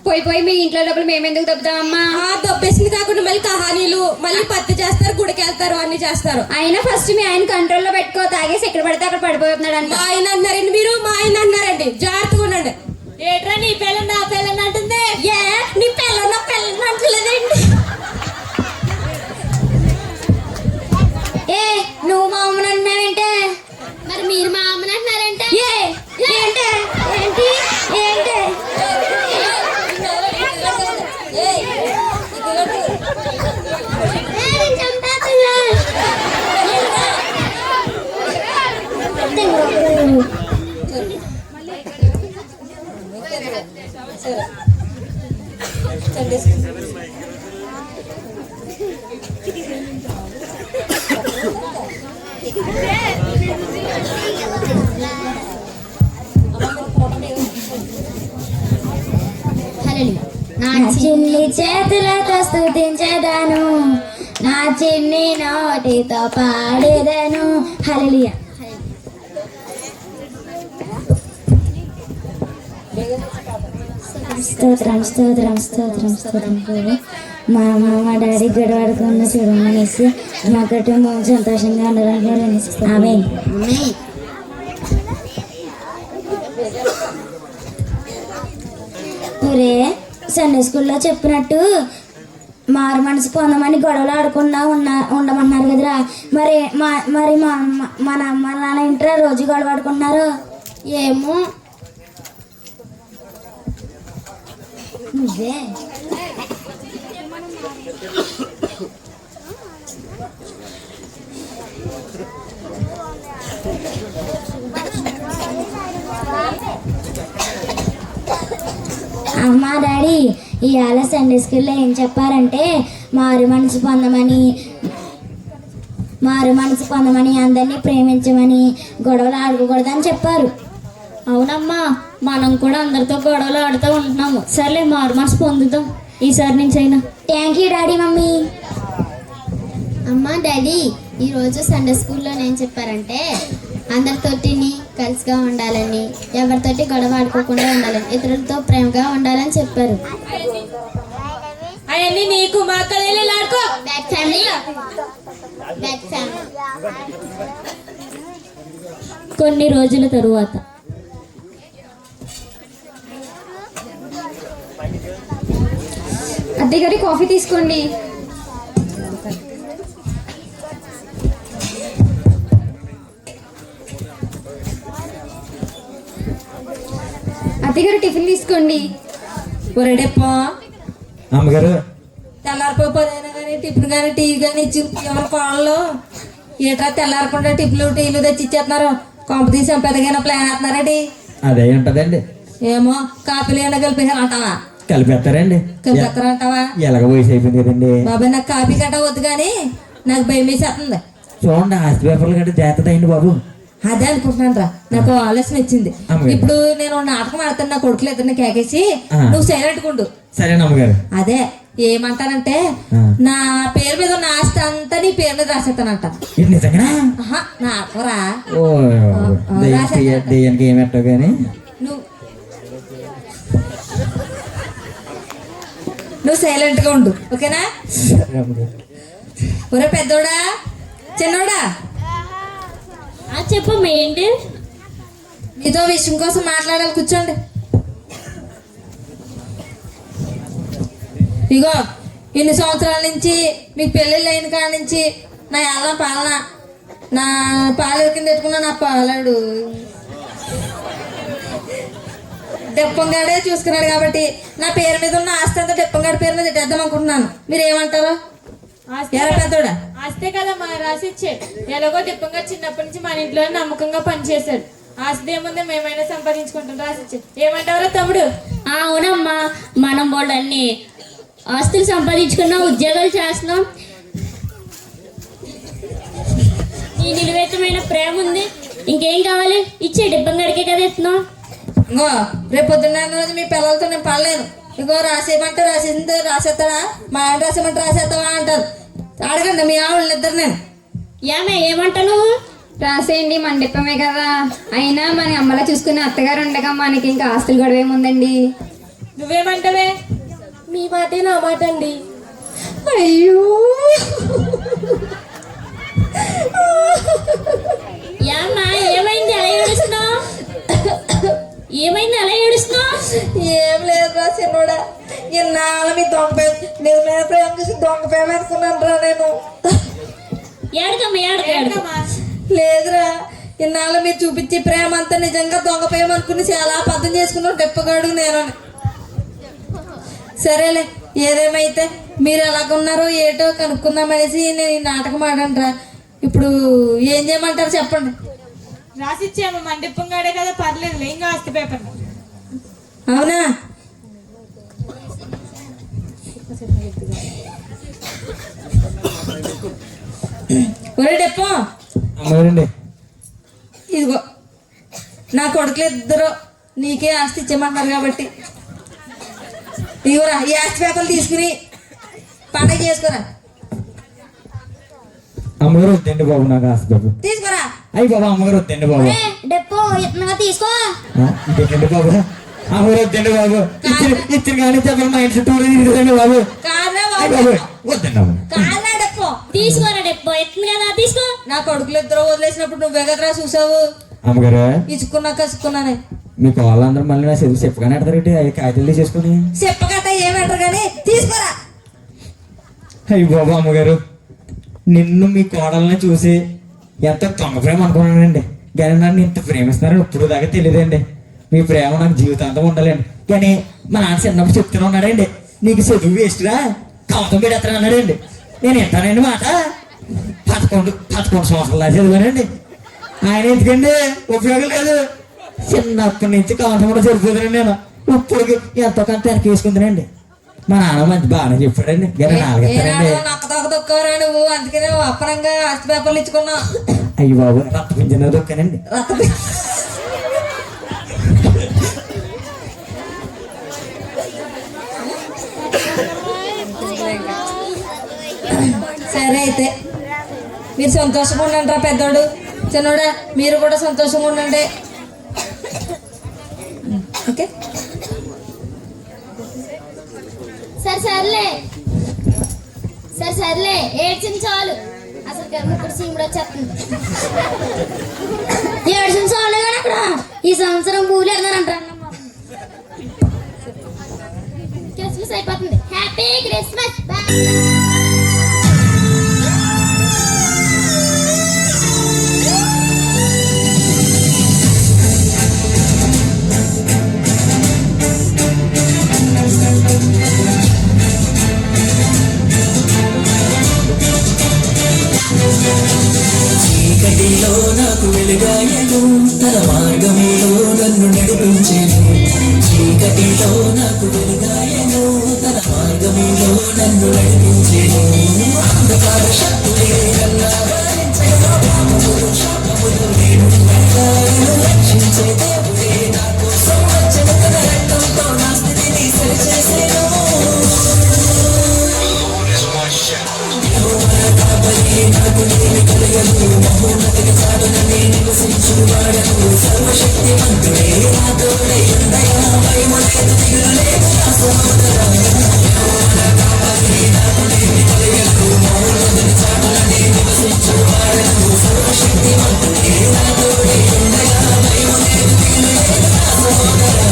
పోయి మీ ఇంట్లో డబ్బులు మేము ఎందుకు దబ్బుతామమ్మా? దబ్బేసింది కాకుండా మళ్ళీ కహానీలు, మళ్ళీ పత్తి చేస్తారు, గుడికి వెళ్తారు, అన్ని చేస్తారు. అయినా ఫస్ట్ మీ ఆయన కంట్రోల్లో పెట్టుకో. తాగేసి ఎక్కడ పడితే అక్కడ పడిపోతున్నాడు అంట. మా ఆయన అన్నారండి మీరు, మా ఆయన అన్నారండి. జాగ్రత్తగా ఉండండి. ఏట్రా నీ పిల్లని నా పిల్లని అంటుంది? ఏ నీ పిల్లని నా పిల్లని అంటలేదండి. ఏ నువ్వు మా అమ్మని అంటున్నావేంటే? మరి మీరు మా అమ్మని అంటున్నారంటే? ఏంటి ఏంటి నా చిన్ని చేతులతో స్తుతించేదాను, నా చిన్ని నోటితో పాడేదాను. హల్లెలూయా. స్తోత్రం స్తోత్రం స్తోత్రం స్తోత్రం ప్రభు. మా అమ్మ మా డాడీ గడవాడుకున్న చూడమనేసి మా కుటుంబం సంతోషంగా ఉండాలని ఆమె. ఒరే సండే స్కూల్లో చెప్పినట్టు మారు మనసు పొందమని గొడవలు ఆడకుండా ఉండమన్నారు కదరా. మరి మన అమ్మ నాన్న ఇంటారా రోజు గొడవ ఆడుకుంటున్నారు? ఏమో నువ్వే అమ్మా డాడీ ఇవాళ సండే స్కూల్లో ఏం చెప్పారంటే మారు మనసు పొందమని అందరినీ ప్రేమించమని గొడవలు ఆడుకోకూడదని చెప్పారు. అవునమ్మా, మనం కూడా అందరితో గొడవలు ఆడుతూ ఉంటున్నాము. సర్లే మారు మనసు పొందుతాం ఈసారి నుంచి అయినా. Thank you daddy mummy. అమ్మ డాడీ ఈరోజు సండే స్కూల్లో ఏం చెప్పారంటే అందరితోటిని కలిసిగా ఉండాలని, ఎవరితోటి గొడవ ఆడుకోకుండా ఉండాలని, ఇతరులతో ప్రేమగా ఉండాలని చెప్పారు. అవన్నీ నీకు మా అక్కలు ఆడుకో. Back family back family. కొన్ని రోజుల తరువాత అద్దె గారి కాఫీ తీసుకోండి. అద్దె గారు టిఫిన్ తీసుకోండి. ఒరేడెప్పా అమ్మగారు తెల్లారిపోయినా కానీ టిఫిన్ కానీ టీ కానీ ఇచ్చి ఎవరి కోళ్ళు ఏట్రా తెల్లారకుండా టిఫిన్లు టీలు తెచ్చి ఇచ్చేస్తున్నారు. కొంప తీసి పెద్దగా ప్లాన్ వేస్తున్నారండి. అదే ఉంటదండి. ఏమో కాపీలు ఏమైనా కలిపేసారంటావా? కలిపేస్తారండి. కలిపేస్తారంటావా? ఎలాగ వయసు అయిపోయింది కదండి. బాబాయ్ నాకు కాపీ గట్ట వద్దు కానీ నాకు భయం వేసేస్తుంది. చూడండి ఆస్తి పేపర్లు గట్రా జాగ్రత్త అయింది బాబు. అదే అనుకుంటున్నాను రా, నాకు ఆలోచన వచ్చింది. ఇప్పుడు నేను నాటకం ఆడుతాను, నా కొడుకులు ఇద్దరిని కేకేసి నువ్వు సైలెంట్కుండు. సరే అమ్మగారు. అదే ఏమంటానంటే నా పేరు మీద ఉన్న ఆస్తి అంతా నీ పేరు మీద రాసేస్తానంట. ఇది నిజంగా నాటకరా దెయ్యానికి ఏమెట్టావు కానీ నువ్వు సైలెంట్ గా ఉండు, ఓకేనా? ఒరే పెద్దోడా చిన్నోడా, చెప్పమ్మా ఏంటి? మీతో విషయం కోసం మాట్లాడాలి, కూర్చోండి. ఇగో ఇన్ని సంవత్సరాల నుంచి మీకు పెళ్ళిళ్ళు అయిన కాడ నుంచి నా ఎలా పాలన, నా పాలు కింద పెట్టుకున్నా నా పాలాడు డెప్పంగాడే చూసుకున్నాడు కాబట్టి నా పేరు మీద ఉన్న ఆస్తి అంతా డెప్పంగాడి పేరు మీద పెట్టేద్దాం అనుకుంటున్నాను. మీరు ఏమంటారు? పెద్దోడా ఆస్తే కదా మా రాసిచ్చే. ఎలాగో దిప్పంగా చిన్నప్పటి నుంచి మన ఇంట్లో నమ్మకంగా పనిచేశాడు. ఆస్తి ఏముంది, మేమైనా సంపాదించుకుంటాం. రాసిచ్చే. ఏమంటారా తమ్ముడు? అవునమ్మా, మనం వాళ్ళు అన్ని ఆస్తులు సంపాదించుకున్నాం, ఉద్యోగాలు చేస్తున్నాం. ఈ నిలువెత్తమైన ప్రేమ ఉంది, ఇంకేం కావాలి? ఇచ్చే డిబ్బంగడికే కదా ఇస్తున్నాం. ఇంకో రేపు పొద్దున్న రోజు మీ పిల్లలతో నేను పడలేను. ఇంకో రాసేయమంటే రాసేసింది రాసేస్తాడా, మా ఆయన రాసేయమంటే రాసేస్తావా అంటారు. అడగండి మీ ఆవిడని ఇద్దరు. నేను ఏమంటాను? రాసేయండి, మన డిప్పమే కదా. అయినా మన అమ్మలా చూసుకునే అత్తగారు ఉండగా మనకి ఇంకా ఆస్తులు గొడవ ఏముందండి. నువ్వేమంటావే? మీ మాటే నా మాట అండి. అయ్యో ఏమైంది అలా ఏడుస్తున్నావు? ఏమైంది అలా ఏడుస్తున్నావు? ఏం లేదు రా చిన్నోడా, ఇన్నాళ్ళ మీ దొంగ పేరు నిజమైన ప్రేమ చూసి దొంగ ప్రేమ అనుకున్నాను రా నేను. ఏడకమ్మా. లేదురా, ఇన్నాళ్ళు మీరు చూపించే ప్రేమ అంతా నిజంగా దొంగ ప్రేమ అనుకుని చాలా అబద్ధం చేసుకున్నాను డెప్పగాడు నేను. సరేలే, ఏదేమైతే మీరు ఎలాగున్నారో ఏటో కనుక్కుందామనేసి నేను ఈ నాటకం ఆడంట్రా. ఇప్పుడు ఏం చేయమంటారు చెప్పండి. రాసిచ్చాము, మన దిప్పంగాడే కదా, పర్లేదు. ఇంకా ఆస్తి పేపర్ అవునా? ఒరే డెప్పో, అమ్మగారండి ఇదిగో నా కొడుకులు ఇద్దరు నీకే ఆస్తి ఇచ్చేయమంటారు కాబట్టి ఇదిగోరా, ఈ ఆస్తి పేపర్లు తీసుకుని పండగ చేసుకోరా. అమ్మగారు వద్దండి బాబు, నాకు ఆస్తి బాబు తీసుకురా. అయ్యి బాబా అమ్మగారు వద్దండి బాబు. డెప్పో ఇతనగా తీసుకో. ఇదేంటండి బాబు? అమ్మగారు వద్దండి బాబు. ఇచ్చిన కానీ చెప్పండి మా ఇంటి చుట్టూ తిరుగుతుందండి బాబు. కాదా అయ్య బాబు బాబు వద్దండి అమ్మ. కాదా డెప్పో తీసుకోరా డెప్పో ఎత్తుంది కదా తీసుకో. నా కొడుకులు ఇద్దరు వదిలేసినప్పుడు నువ్వే కదరా చూసావు. అమ్మగారు ఇచ్చుకున్నా కసుకున్నానే మీకు వాళ్ళందరూ మళ్ళీ నా చదువు చెప్పగానే ఎడతారండి అవి కాగితాలు తీసేసుకుని. చెప్పగట ఏమంటారు కానీ తీసుకోరా. అయ్యి బాబు అమ్మగారు నిన్ను మీ కోడల్ని చూసి ఎంత తొంగ ప్రేమ అనుకున్నానండి. కానీ నన్ను ఇంత ప్రేమిస్తున్నారని ఇప్పుడు దాకా తెలియదండి. మీ ప్రేమ నాకు జీవితాంతం ఉండాలండి. కానీ మా నాన్న చిన్నప్పుడు చెప్తూనే ఉన్నాడండి, నీకు చదువు వేస్ట్రా కవతం పెడతాను అన్నాడండి. నేను వింటానండి మాట. 11 సంవత్సరాలు చదివానండి. ఆయన ఎందుకండి ఉపయోగం లేదు. చిన్నప్పటి నుంచి కవతం కూడా సరిపోతుందండి. నేను ఇప్పుడు ఎంతో కొంత వెనక్కి వేసుకుంటానండి. మా నాన్న మంచి బాగానే చెప్పాడండి. కానీ నాలుగెత్తానండి. నక్క తొక్క దొక్కవరా నువ్వు, అందుకనే అప్పనంగా ఆస్తి పేపర్లు ఇచ్చుకున్నావు. అయ్యి బాబు రక్త పింఛన దొక్కానండి. సరే అయితే మీరు సంతోషంగా ఉండండి రా పెద్దోడు. చిన్నోడా మీరు కూడా సంతోషంగా ఉండండి. ఓకే సర్లే ఏడ్చింది చాలు. అసలు ముక్కుడు సీముడు వచ్చేస్తుంది. ఏడ్చిన చాలే కానీ అక్కడ ఈ సంవత్సరం పూలు ఎడతారంటారు. క్రిస్మస్ అయిపోతుంది. Happy Christmas. చీకటిలో నాకు వెలుగాయను, తన మార్గములో నన్ను నడిపించెను. చీకటిలో నాకు వెలుగాయను, తన మార్గములో నన్ను నడిపించెను. అంధకార శక్తులే నన్ను ఆవరించెను, పాపములు శాపములు నేను రక్షించే దేవుడే నా కోసం వచ్చెను. తన రక్తంతో నా స్థితిని సరిచేసెను. నాకు నేను కలగను, మహోన్నతిగా సాధనని నివసించువాడను. సర్వశక్తిమంతుడే నా తోడై ఉండగా, భయము లేదు దిగులు లేదు నా సహోదరా. నాకు నేను కలగను, మహోన్నతిగా సాధనని నివసించువాడను. సర్వశక్తిమంతుడే నా తోడై ఉండగా, భయము లేదు దిగులు లేదు నా సహోదరా.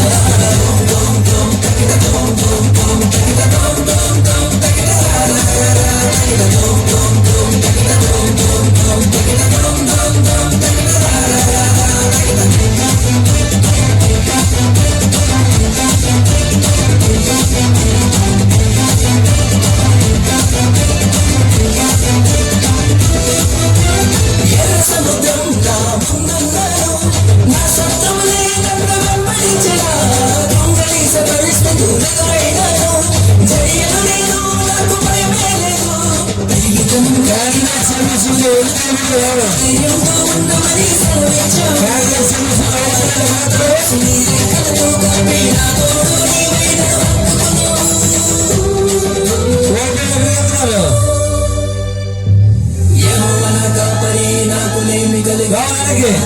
సముద్రం నా ముందున్నాను, నా సొంతములే నన్ను వెంబడించగా. దొంగలీస పరిస్థితులు ఎదురైనాను, జరియను నేను, నాకు భయమే లేదు. ధైర్యంతో ఉండమని సెలవిచ్చావు. నీ రెక్కలతో కప్పి నా తోడు నీవైనా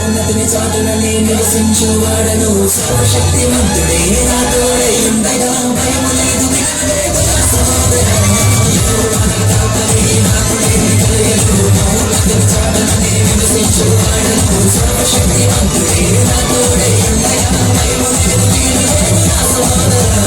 ఉన్నతిని చాటునని నివసించువాడను. సర్వశక్తిమంతుడే నా తోడై ఉండగా, భయము లేదు దిగులు లేదు నా సహోదరా. సర్వశక్తిమంతుడే నా తోడై ఉండగా, భయము లేదు దిగులు లేదు నా సహోదరా.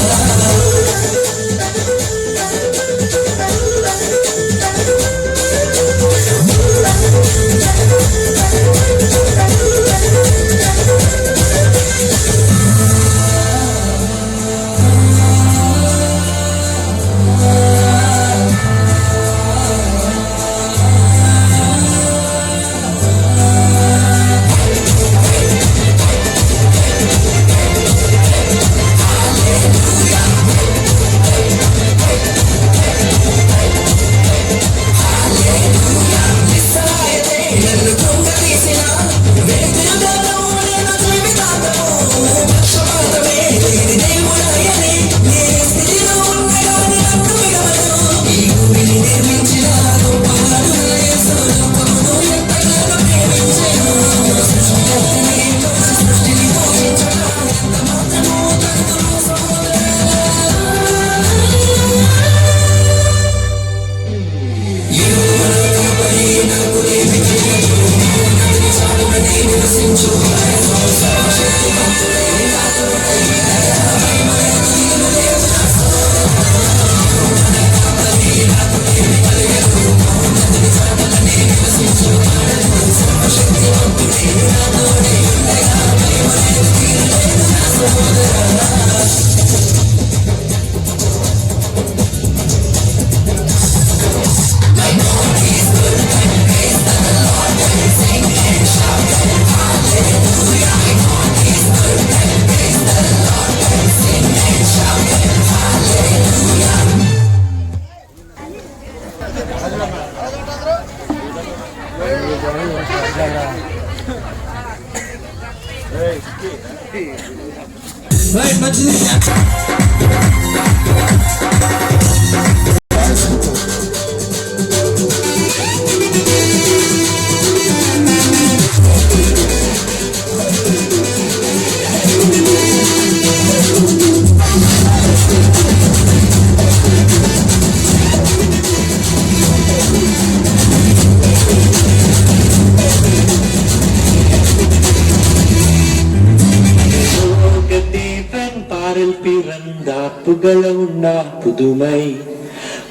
பிறந்தார் புகழ உண்டார் புதுமை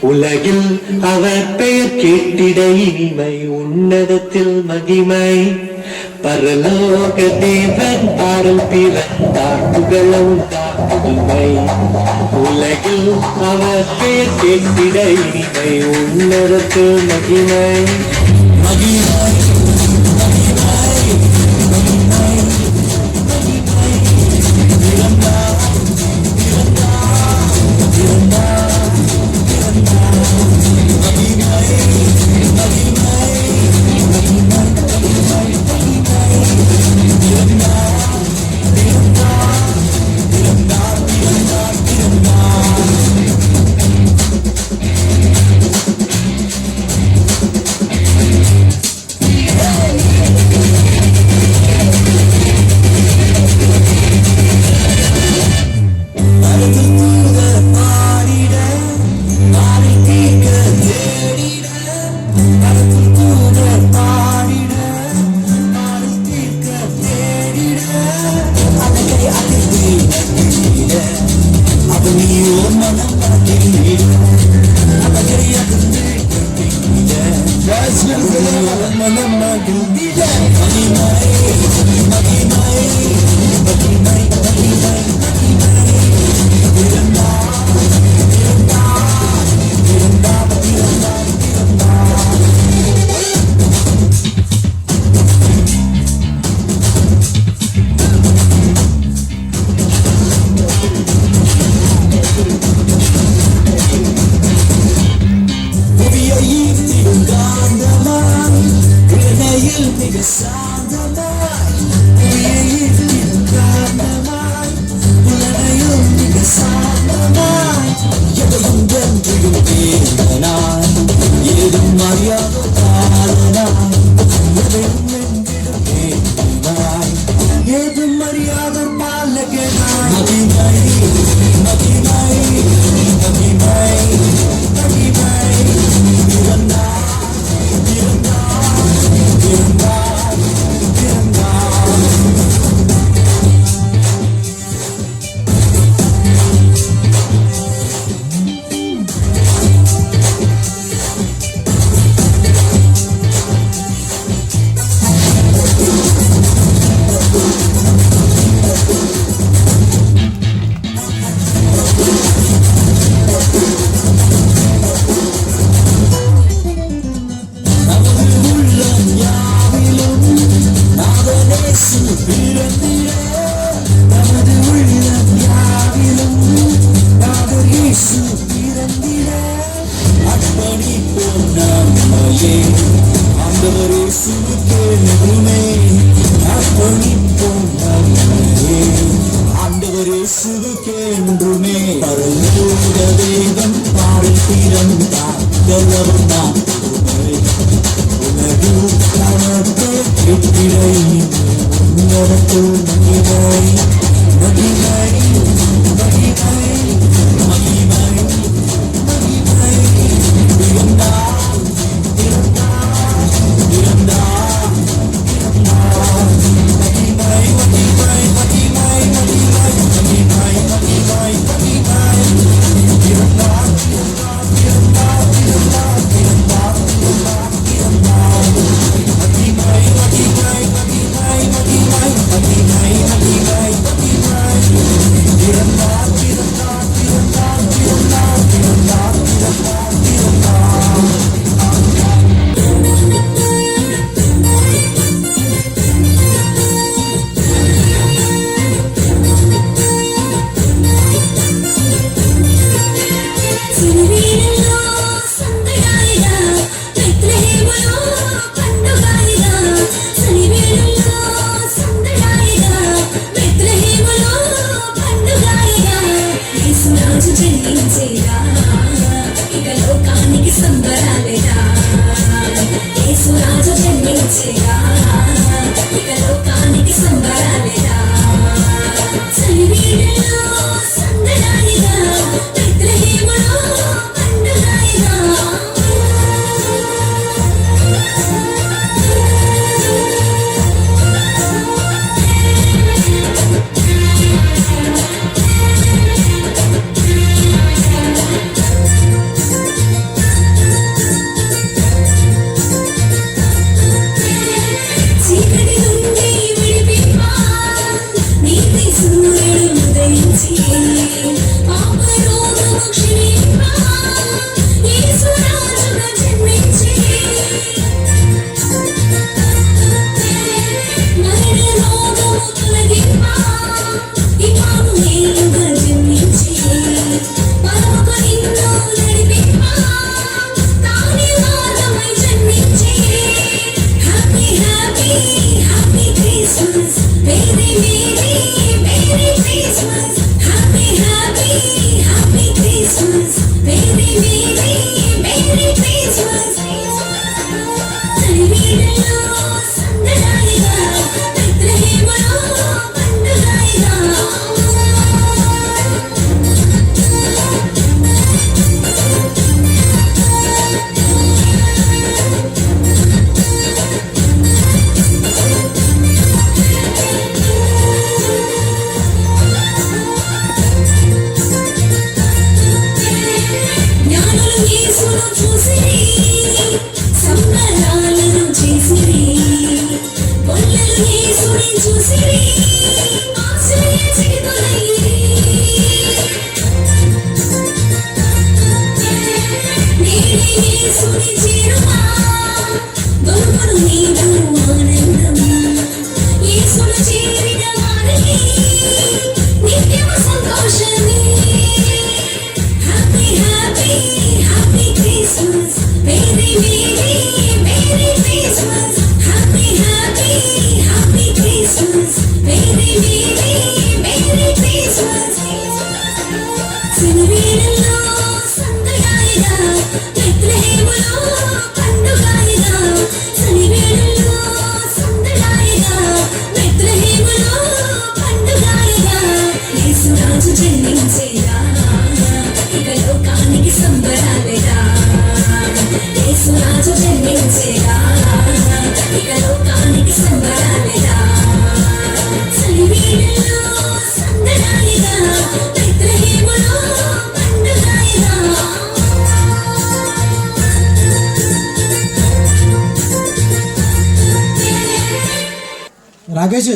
உலகில் அவர் பெயர் கேட்டிட இனிமை உன்னதத்தில் மகிமை பரலோக தேவன் பாடல் பிறந்தார் புகழ உண்டார் புதுமை உலகில் அவர் பெயர் கேட்டிட இனிமை உன்னதத்தில் மகிமை மகிமை పండుగ యేసురాజు జన్మించేరా ఇక లోకానికి సంబరాలేరా యేసురాజు జన్మించేరా ఇక లోకానికి సంబరాలేరా చలివేళలో సందడాయిగా బెత్లెహేములో పండుగాయిగా చీకటి నుండి విడిపింపా నీతి సూర్యుడు ఉదయించి పాపరోగము క్షమింపా యేసురాజుగా జన్మించి మరణ రోగము తొలగింపా ఇమ్మానుయేలుగా జన్మించి పరలోక నిన్ను నడిపింపా తానే మార్గమై జన్మించి happy happy happy Christmas merry merry merry Christmas happy happy happy Christmas merry merry merry Christmas చలివేళలో సందడాయిగా బెత్లెహేములో పండుగాయిగా జ్ఞానులు యేసును చూసిరి సంబరాలను చేసిరి గొల్లలు యేసుని చూసిరి ఆశ్చర్యచకితులైరి నేడే యేసుని చేరుమా దొరుకును నీకు ఆనందం యేసును చేరిన వారికి నిత్యము సంతోషమే happy happy happy Christmas merry merry merry Christmas happy happy happy Christmas merry merry merry Christmas చలివేళలో సందడాయిగా బెత్లెహేములో పండుగాయిగా చలివేళలో సందడాయిగా బెత్లెహేములో పండుగాయిగా యేసురాజు జన్మించేరా ఇక లోకానికి సంబరాలేరా యేసురాజు జన్మించేరా ఇక లోకానికి సంబరాలేరా చలివేళలో సందడాయిగా బెత్లెహేములో పండుగాయిగా రాకేష్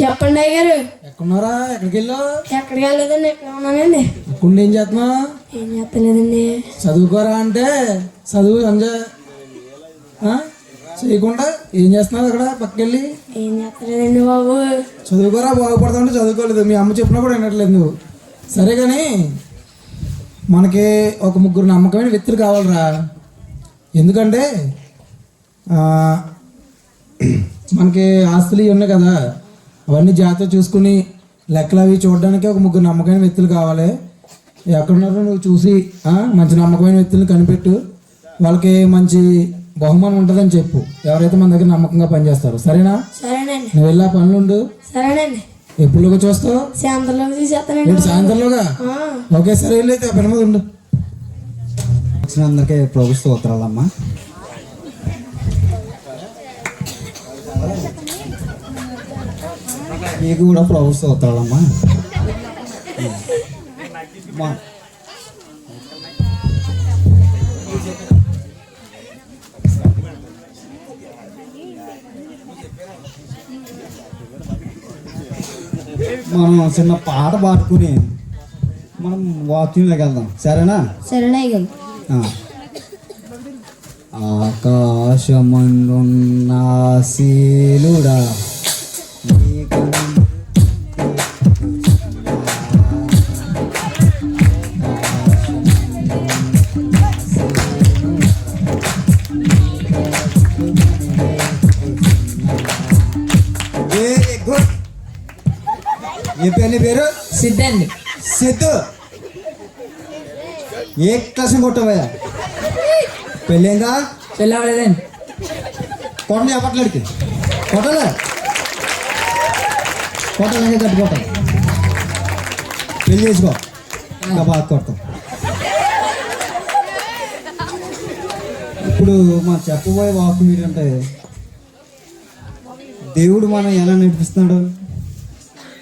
చెప్పండి అయ్యారు ఎక్కడున్నారా? ఎక్కడికి వెళ్ళావు? ఎక్కడికి వెళ్ళలేదండి ఎక్కడ ఉన్నానండి ఎక్కడ ఏం చేస్తున్నావు? ఏం చెప్పలేదండి చదువుకోరా అంటే చదువు ఎంజాయ్ చేయకుండా ఏం చేస్తున్నావు అక్కడ పక్కకెళ్ళి? ఏం చెప్పలేదండి బాబు చదువుకోరా బాగుపడతామంటే చదువుకోలేదు, మీ అమ్మ చెప్పినా కూడా వినట్లేదు నువ్వు. సరే కానీ మనకి ఒక ముగ్గురు నమ్మకమైన వ్యక్తులు కావాలిరా. ఎందుకంటే మనకి ఆస్తులు ఇవి ఉన్నాయి కదా, అవన్నీ జాగ్రత్త చూసుకుని లెక్కలు అవి చూడడానికి ఒక ముగ్గురు నమ్మకమైన వ్యక్తులు కావాలి. ఎక్కడున్నారో నువ్వు చూసి మంచి నమ్మకమైన వ్యక్తులను కనిపెట్టు, వాళ్ళకి మంచి బహుమానం ఉంటుందని చెప్పు, ఎవరైతే మన దగ్గర నమ్మకంగా పనిచేస్తారో. సరేనా? సరేనండి. నువ్వు వెళ్ళా పనులుండు. సరేనండి. ఎప్పుడులోగా చూస్తావు? సాయంత్రంలోకి తీసేస్తానండి. ఏంటి సాయంత్రంలోగా? ఓకే సరే, వెళ్ళైతే ఆ పని మీద ఉండు. వచ్చిన అందరికీ ప్రభు స్తోత్రాలమ్మా. మీకు కూడా ప్రభు స్తోత్రాలమ్మా. మనం చిన్న పాట పాడుకుని మనం వాకింగ్లోకి వెళ్దాం. సరేనా? సరేనా? ఆకాశమందున్న శీలుడా వెరీ గుడ్. ఏ పేరు? సిద్ధండి. సిద్ధు ఏ క్లాస్ కొట్టవయ్యా? పెళ్ళేందా? చెల్లవలేదండి. కొట్టని చెప్పట్లేడికి కొట్టాలి, కొట్టాలి, గట్టి కొట్టాలి. పెళ్ళి చేసుకో, ఇంకా బాగా కొడతాం. ఇప్పుడు మనం చెప్పబోయే వాక్యం ఏంటంటే, దేవుడు మనం ఎలా నడిపిస్తున్నాడు,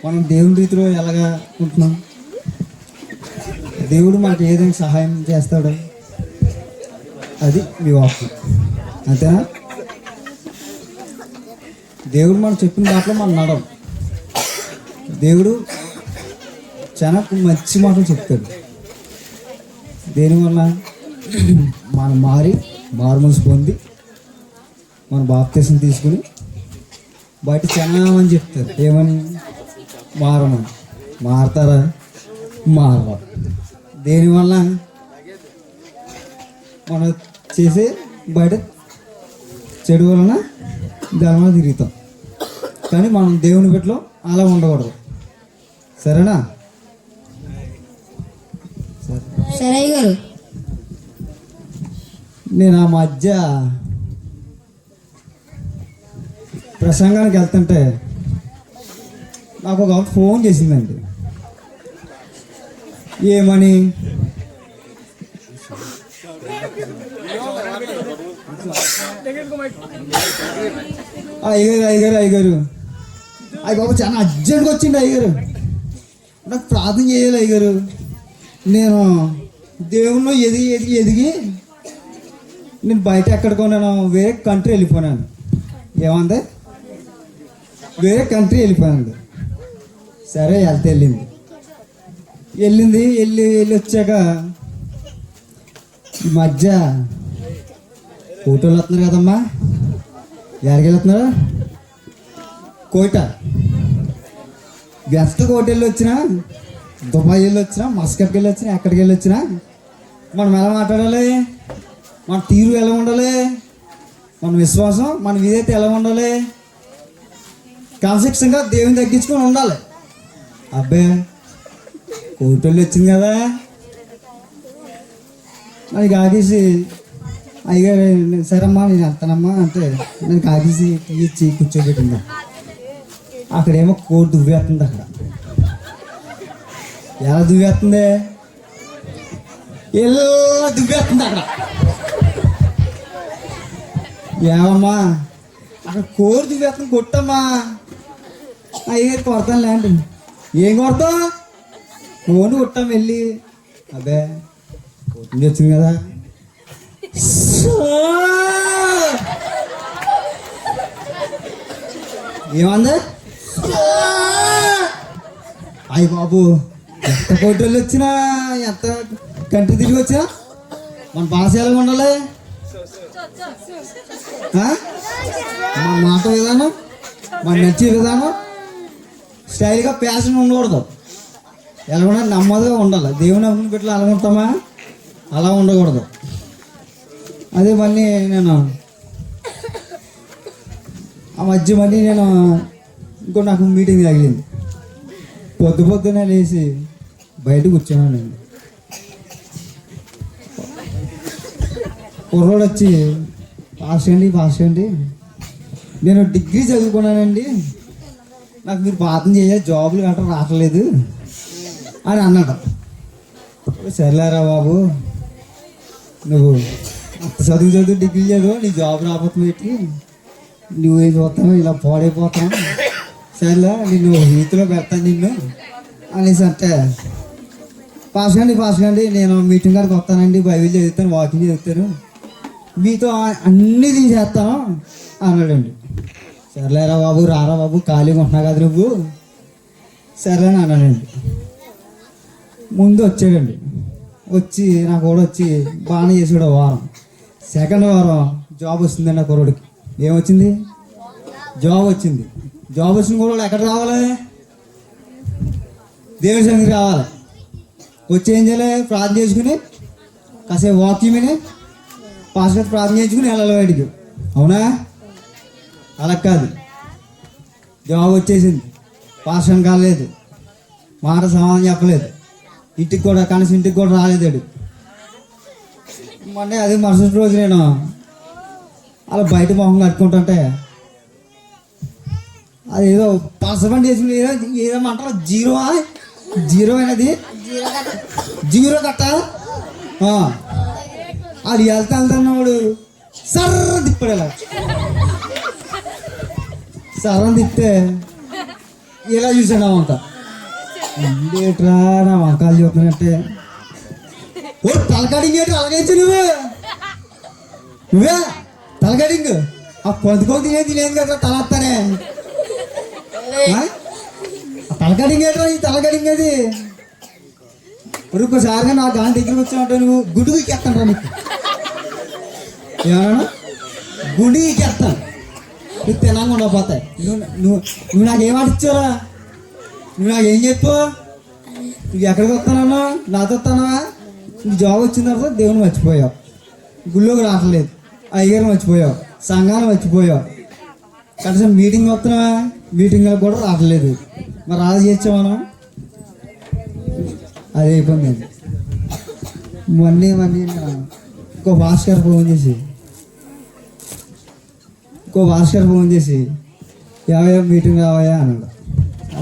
మనం దేవుని రీతిలో ఎలాగా ఉంటున్నాం, దేవుడు మనకి ఏదైనా సహాయం చేస్తాడు, అది మీ వాక్యం. అంతేనా? దేవుడు మనం చెప్పిన దాంట్లో మనం నడవం. దేవుడు చాలా మంచి మాటలు చెప్తాడు. దేనివల్ల మనం మారుమనసు పొంది మన బాప్తీసం తీసుకుని బయట చాలా మంది చెప్తారు ఏమని, మారమని. మారతారా? మారవా. దేనివల్ల మనం చేసే బయట చెడు వలన దాని వల్ల తిరుగుతాం. కానీ మనం దేవుని బిడ్డలో అలా ఉండకూడదు. సరేనా? సరే గారు. నేను ఆ మధ్య ప్రసంగానికి వెళ్తుంటే నాకు ఒక ఫోన్ చేసిందండి. ఏమని, అయ్యగారు అయ్య బాబు చాలా అర్జెంట్గా వచ్చింది అయ్యగారు, నాకు ప్రార్థన చేయాలి అయ్యగారు. నేను దేవుణ్ణి ఎదిగి నేను బయట ఎక్కడికో నేను వేరే కంట్రీ వెళ్ళిపోయాను. ఏమంది? వేరే కంట్రీ వెళ్ళిపోయాను. సరే వెళ్తే వెళ్ళి వచ్చాక ఈ మధ్య ఫోటోలు వస్తున్నారు కదమ్మా. ఎక్కడికి వెళ్తున్నారు? కోయిటా. ఎంత కోట వెళ్ళి వచ్చినా, దుబాయ్ వెళ్ళి వచ్చినా, మస్కట్కి వెళ్ళి వచ్చినా, ఎక్కడికి వెళ్ళి వచ్చినా మనం ఎలా మాట్లాడాలి, మన తీరు ఎలా ఉండాలి, మన విశ్వాసం, మన విధేయత ఎలా ఉండాలి, కాన్సెప్ట్గా దేవుని తగ్గించుకొని ఉండాలి. అబ్బే కోటోళ్ళు వచ్చింది కదా, అది కాకేసి అయ్యగారు సరేమ్మా నేను వెళ్తానమ్మా అంటే నేను కాకేసి ఇచ్చి కూర్చోబెట్టిందా. అక్కడేమో కోడి దువ్వేస్తుంది. అక్కడ ఎలా దువ్వేస్తుంది? ఎలా దువ్వేస్తుంది అక్కడ. ఏమమ్మా అక్కడ కోడి దువ్వేస్తుంది, కొట్టమ్మా. అయ్యగారు కొడతాను లేండి. ఏం కొడతావు? కోడి కొట్టాం వెళ్ళి. అదే కోటి వచ్చింది కదా. ఏమంది? అయ్య బాబు ఎంత కోటలు వచ్చినా, ఎంత కంట్రీ తిరిగి వచ్చినా మన భాష ఎలా ఉండాలి, మన మాట విధానం, మన నచ్చే విధానం, స్టైల్గా ప్యాషన్ ఉండకూడదు. ఎలా ఉండాలి? నెమ్మదిగా ఉండాలి. దేవుని అమ్ముని పెట్టి అలా ఉంటామా? అలా ఉండకూడదు. అదే మళ్ళీ నేను ఆ మధ్య నేను ఇంకో నాకు మీటింగ్ తగిలింది. పొద్దునే లేచి బయట కూర్చున్నానండి. కుర్రోడు వచ్చి పాస్ చేయండి నేను డిగ్రీ చదువుకున్నానండి, నాకు మీరు పాతం చేయాలి, జాబులు గట్రా రావట్లేదు అని అన్నాడు. సర్లేరా బాబు, నువ్వు అంత చదువు డిగ్రీ చదువు, నీ జాబ్ రాబోతుంది, నువ్వేం చూస్తావు, ఇలా పాడైపోతావు, సరేలే నిన్ను రీతిలో పెడతాను నిన్ను అనేసి అంటే, పాస్ కండి నేను మీటింగ్ కాడికి వస్తానండి, బైబిల్ చదువుతాను, వాకింగ్ చదువుతాను, మీతో అన్నీ తీసేస్తాను అన్నాడండి. సర్లేరా బాబు, రారా బాబు, ఖాళీగా ఉంటున్నా కదా నువ్వు, సరేని అన్నాడండి. ముందు వచ్చాడండి. వచ్చి నా కూడా వచ్చి బాగానే చేసాడు. వారం సెకండ్ వారం జాబ్ వస్తుందండి నా కుర్రోడికి. ఏమొచ్చింది? జాబ్ వచ్చింది. జాబ్ వచ్చిన కూడా ఎక్కడ రావాలి? దేవుడి సన్నిధికి రావాలి. వచ్చి ఏం చేయాలి? ప్రార్థన చేసుకుని కాసేపు వాక్యం విని పాస్టర్ ప్రార్థన చేసుకుని వెళ్ళాలి బయటికి. అవునా? అలా కాదు. జాబ్ వచ్చేసింది, పాస్టర్ కాలేదు, మాట సమాధానం చెప్పలేదు. ఇంటికి కూడా కనీసం ఇంటికి కూడా రాలేదాడు. మొన్న అదే మరుసటి రోజు నేను అలా బయట మొహం కట్టుకుంటుంటే అది ఏదో పసబండి వేసింది, ఏదేమంటారు జీరో అయినది జీరో కట్ట. అది వెళ్తాడు సర్ర తిప్పాడు. ఇలా సర్ర తిప్పితే ఇలా చూసాడు ఆ వంక. ఏంట్రా నా వంకాలు చూస్తున్నట్టే. ఓ తలకాడింగ్ ఏంటి అలాగైతే నువ్వే తలకాడింగ్ ఆ కొంతకొంత తినేది కదా తల వస్తానే. తలకాడింగ్ ఏంట్రా ఈ తలకాడింగ్ అది. ఒక్కోసారిగా నా గాలి దగ్గరికి వచ్చామంటే నువ్వు గుడ్డుకు ఎక్కేస్తాను రా. నీకు ఏమన్నా గుండెకి ఎక్కేస్తాను. నువ్వు తినంగా ఉండకపోతాయి. నువ్వు నాకేం ఆడిచ్చారా? నువ్వు నాకేం చెప్పు? నువ్వు ఎక్కడికి వస్తానన్నా? నాతో వస్తానా? నీకు జాబ్ వచ్చిన తర్వాత దేవుని మర్చిపోయావు, గుళ్ళోకి రావట్లేదు, అయ్యగారు మర్చిపోయావు, సంఘాన్ని మర్చిపోయావు, కనీసం మీటింగ్ వస్తున్నావా? మీటింగ్లో కూడా రావట్లేదు. మరి అలా చేయొచ్చా మనం? అది అయిపోయింది. మొన్న ఇంకో భాస్కర్ ఫోన్ చేసి యావే మీటింగ్ రావాయా అన్నాడు.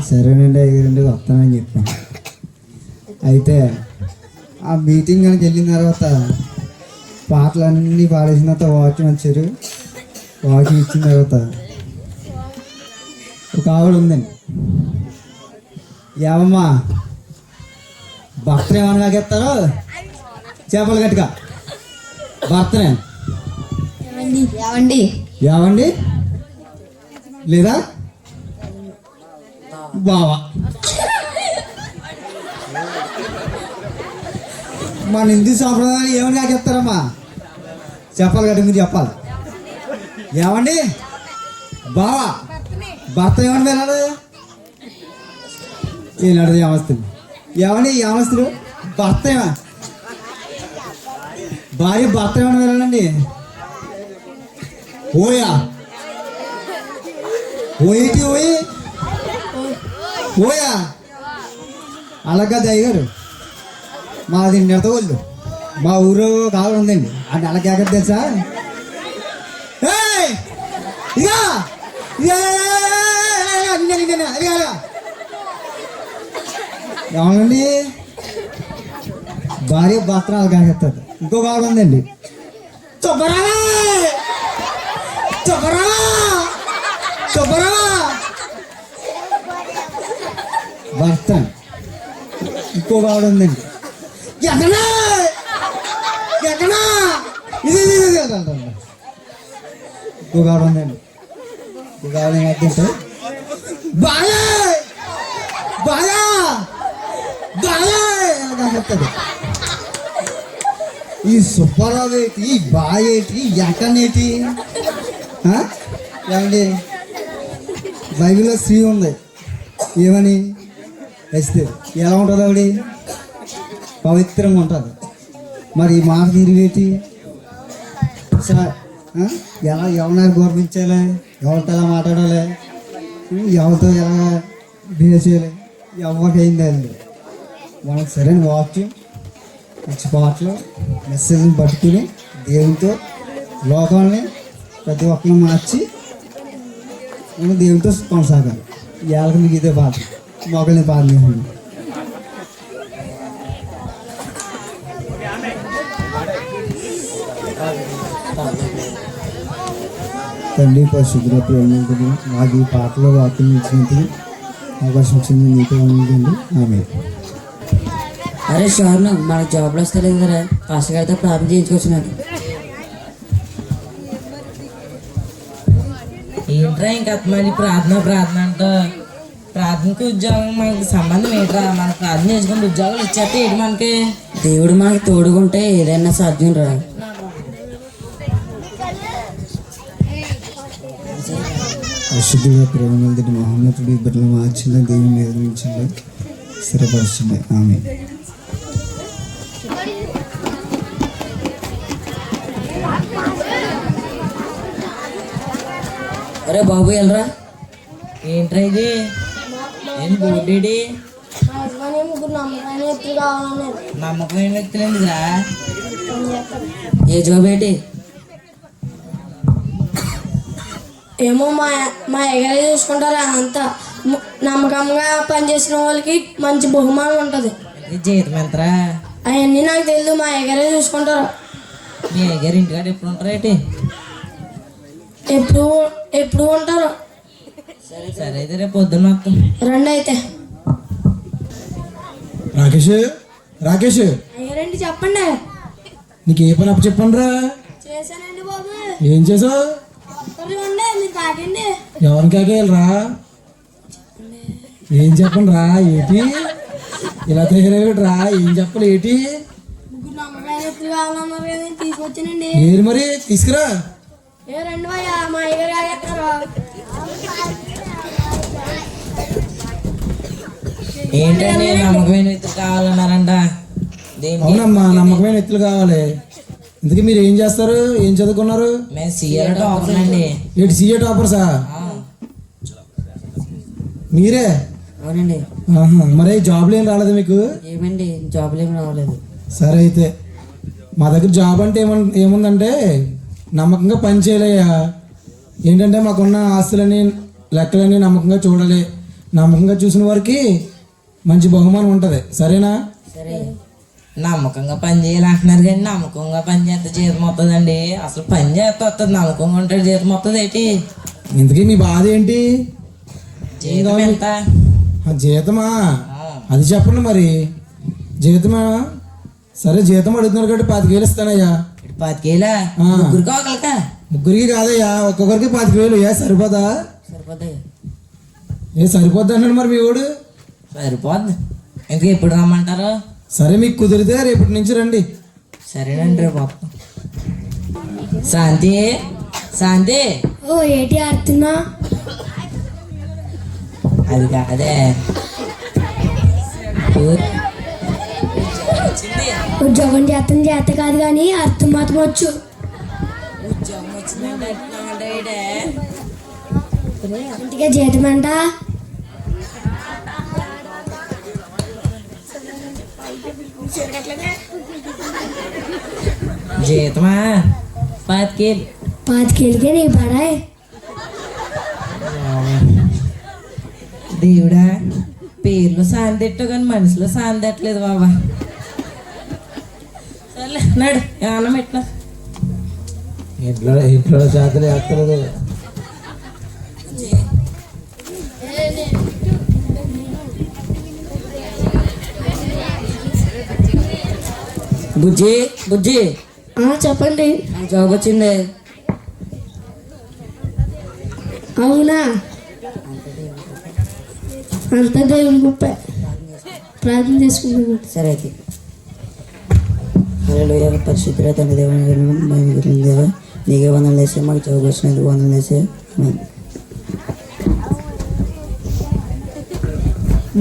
సరేనండి అయ్యారండి వస్తానని చెప్పాను. అయితే ఆ మీటింగ్ కనుక వెళ్ళిన తర్వాత పాటలన్నీ పాడేసిన తర్వాత వాకింగ్ వచ్చారు. వాకింగ్ ఇచ్చిన తర్వాత ఒక ఆవిడ ఉందండి. ఏమమ్మా భర్తను ఏమన్నా నాకెత్తారో చేపలు గట్టిగా భర్తనే ఏవండి లేదా బావా. మన హిందూ సాంప్రదాయాలు ఏమని నాకెత్తారమ్మా? చెప్పాలి గట్టి మీరు చెప్పాలి. ఏమండి బావా భర్త ఏమని వెళ్ళాలి? ఈనాడు ఏమస్తులు ఏమండి ఏమస్తులు భర్త భార్య భర్త ఏమని వెళ్ళాలండి? ఓయా ఓయేటి ఓయా అలాగా దయ్యారు. మాది నెడతోళ్ళు, మా ఊరు కావాలి ఉందండి. అది అలాగే తెలుసా? ఏమనండి భార్య భర్త అలాగేస్తారు. ఇంకో కావాలి ఉందండి. భర్త ఇంకో కావడం ఉందండి. ఎక్కడా ఇది ఇంకో కావడం ఉందండి. ఇంకో కావడం ఏమంటే బాగా చెప్తుంది. ఈ సుబ్బారావు ఏంటి, ఈ బాయేటి, ఎక్కనేటి ఏమండి? బైబిల్లో స్త్రీ ఉంది. ఏమని వేస్తే ఎలా ఉంటుంది? ఆవిడ పవిత్రంగా ఉంటుంది. మరి ఈ మాట తిరిగేటి ఎలా ఎవరిని గౌరవించాలి, ఎవరితో ఎలా మాట్లాడాలి, ఎవరితో ఎలా బిహేవ్ చేయాలి, ఎవరికైంది అండి. మనకు సరైన వాక్యం మంచి పాటలు మెసేజ్ని పట్టుకుని దేవునితో లోకాన్ని ప్రతి ఒక్కరిని మార్చి మనం దేవునితో కొనసాగాలి. ఏళ్ళకి మీకు ఇదే పాట మొగల్ని పాట చేయండి. తండ్రి పరిశుద్ధ ప్రేమకు నాకు ఈ పాటలో వాక్యం ఇచ్చినందుకు అవకాశం ఇచ్చింది నీకు వందండి. ఆమె అరే షార్ను మనకు జాబ్లో వస్తలేదు కదా, ఫాస్ట్ గారితో ప్రార్థన చేయించుకోవచ్చు. నాకు ఏంట్రా ఇంకా మళ్ళీ ప్రార్థన అంటా? ప్రార్థనకి ఉద్యోగం మనకి సంబంధం ఏంట్రా? మన ప్రార్థన చేసుకుంటే ఉద్యోగాలు ఇచ్చేస్తే ఏంటి మనకి? దేవుడు మనకి తోడుకుంటే ఏదైనా సాధ్యం రా. అశుద్ధిగా ప్రేమనందుడి మహోన్నతుడి బిడ్డలు మార్చింది, దేవుని నిర్మించండి, స్థిరపరచండి. ఆమె అరే బాబు వెళ్ళరా. ఏంట్రా ఇది? ఏం బోర్డేడి? నమ్మకమైన వ్యక్తులు కావాలన్నారు. నమ్మకమైన వ్యక్తులు ఎందుకురా? ఏ జాబ్ ఏంటి? ఏమో మా ఎగరే చూసుకుంటారా అంతా నమ్మకంగా పనిచేసిన వాళ్ళకి మంచి బహుమానం ఉంటుంది. జీతం ఎంతరా? అవన్నీ నాకు తెలియదు, మా ఎగరే చూసుకుంటారు. మీ అయ్యగారు ఇంటికాడ ఎప్పుడు ఉంటారా ఏంటి? ఎప్పుడు ఉంటారు. సరే అయితే రేపు పొద్దున్న వస్తాం. రండి అయితే. రాకేష్ అయ్యారండి చెప్పండి. నీకు ఏ పని అప్పు చెప్పండి రా. చేశానండి బాబు. ఏం చేసావు? మీరు తాగండి. ఎవరిని కాకేయాలరా? ఏం చెప్పండి రా. ఏంటి ఇలా తయారయ్యరా? ఏం చెప్పాలి ఏంటి? ముగ్గురు నమ్మకమైన వ్యక్తులు కావాలన్నారు కదా, తీసుకొచ్చానండి. ఏది మరి తీసుకురా. ఏ రండి భయ్యా, మా అయ్యగారు ఆగేస్తారు. ఏంటండి నమ్మకమైన వ్యక్తులు కావాలన్నారంట? అవునమ్మా, నమ్మకమైన వ్యక్తులు కావాలి. ఇందుకే మీరు ఏం చేస్తారు? ఏం చదువుకున్నారు? మేము సీఏ టాపర్ అండి. ఏంటి సీఏ టాపర్సా? మీరే? అవునండి. మరి జాబ్లు ఏం రాలేదు మీకు? ఏమండి జాబ్లు ఏమి రావలేదు. సరే అయితే మా దగ్గర జాబ్ అంటే ఏముందంటే నమ్మకంగా పని చేయలేయా. ఏంటంటే మాకున్న ఆస్తులని లెక్కలని నమ్మకంగా చూడాలి. నమ్మకంగా చూసిన వారికి మంచి బహుమానం ఉంటుంది. సరేనా? సరే. నమ్మకంగా పని చేయాలంటున్నారు కానీ నమ్మకంగా పని చేస్తే జీతం వస్తుందండి? అసలు పని చేస్తే వస్తుంది, నమ్మకంగా ఉంటే జీతం వస్తుంది ఏంటి? ఇంతకీ మీ బాధ ఏంటి? జీతం ఎంత? జీతమా? అది చెప్పండి మరి. జీతమా? సరే జీతం అడుగుతున్నారు కాబట్టి 25,000 ఇస్తానయ్యా. 25,000? ముగ్గురికి ఒకరికా? ముగ్గురికి కాదయ్యా, ఒక్కొక్కరికి 25,000. ఏ సరిపోదా? సరిపోతాయి. ఏ సరిపోద్ది అన్నాడు మరి మీ వాడు. సరిపోద్ది. ఇంకా ఎప్పుడు రమ్మంటారు? సరే మీకు కుదిరితే రేపటి నుంచి రండి. సరేనండి రేపు వస్తాం. శాంతి శాంతి. ఓ ఏంటి ఆడుతున్నా? అది కాదే, ఉద్యోగం చేస్తాను చేత కాదు కానీ అర్థం మాత్రం వచ్చు. ఉద్యోగం వచ్చిందంటే ఇంటికే జీతం అంట. జీతమా? 25,000. 25,000కే నీ పడాయి. దేవుడా, పేర్లు సాందెట్టు కానీ మనిషిలో సాందెట్టలేదు బాబా. సర్లే నడు, ఏమన్నా పెట్టినా. ఇంట్లో చేతలు ఎక్కలేదు. బుజ్జి బుజ్జి చెప్పండి. జాబ్ వచ్చింది. అవునా? అంతా దేవుని గొప్ప. ప్రార్థన చేసుకుంటాం. సరే అయితే. హల్లెలూయా. పరిశుద్ధుడా తండ్రి దేవుని దేవా, నీకే వందనాలు వేసే, మాకు జాబ్ వచ్చినందుకు వందనాలు వేసే.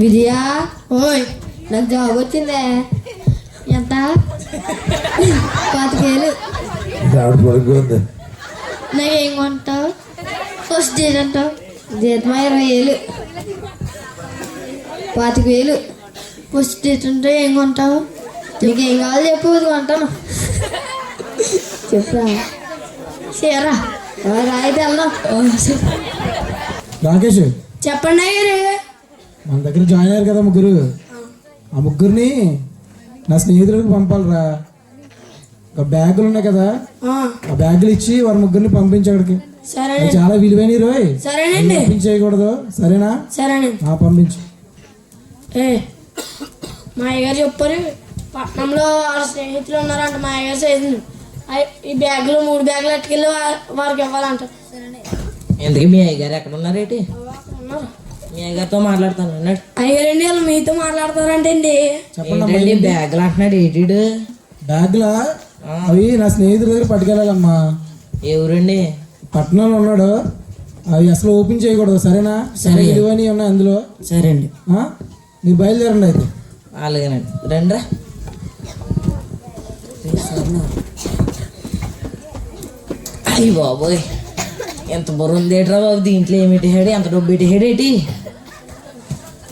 విజయా, ఓయ్ నాకు జాబ్ వచ్చిందే. ఎంత? 25,000. నాకేం కొంటావు? ఫస్ట్ డేట్ అంటావు? జీతం 20,000. 25,000 ఫస్ట్ డేట్ అంటే ఏం కొంటావు? నీకేం కావాలి చెప్పు, అది కొంటాను. చెప్పా సరే అయితే వెళ్దాం. రాకేష్ చెప్పండి అయ్యారు. మన దగ్గర జాయిన్ అయ్యారు కదా ముగ్గురు. ఆ ముగ్గురిని నా స్నేహితులకు పంపాలిరా. ఒక బ్యాగులు ఉన్నాయి కదా, ఆ బ్యాగులు ఇచ్చి వారి ముగ్గురిని పంపించి అక్కడికి. సరేనండి. చాలా విలువైన రోయ్. సరేనండి. పంపించేయకూడదు. సరేనా? సరేనండి. పంపించు. మా అయ్యగారు చెప్పారు పట్నంలో వాళ్ళ స్నేహితులు ఉన్నారంట. మా అయ్యగారు చేసింది ఈ బ్యాగులు 3 బ్యాగులు అట్టుకెళ్ళి వారికి ఇవ్వాలంట. ఎందుకు మీ అయ్యగారు ఎక్కడ ఉన్నారేంటి? మీ అయ్యగారితో మాట్లాడతాను అన్నాడు. అయ్యారండి వాళ్ళు మీతో మాట్లాడతారంటే అండి. ఏంటండి బ్యాగులు అంటున్నాడు ఏంటి? బ్యాగులా? అవి నా స్నేహితుల దగ్గర పట్టుకెళ్ళాలమ్మా. ఏ ఊరండి? పట్టణంలో ఉన్నాడు. అవి అసలు ఓపెన్ చేయకూడదు. సరేనా? సరే విలువైనవి ఉన్నాయి అందులో. సరే అండి. మీరు బయలుదేరండి అయితే. అలాగేనండి, రండి. అయ్యి బాబోయ్, ఎంత బుర్ర ఉంది ఏట్రా బాబు, దీంట్లో ఏమిటి హెడ్, ఎంత డబ్బు పెట్టి హెడ్ ఏంటి?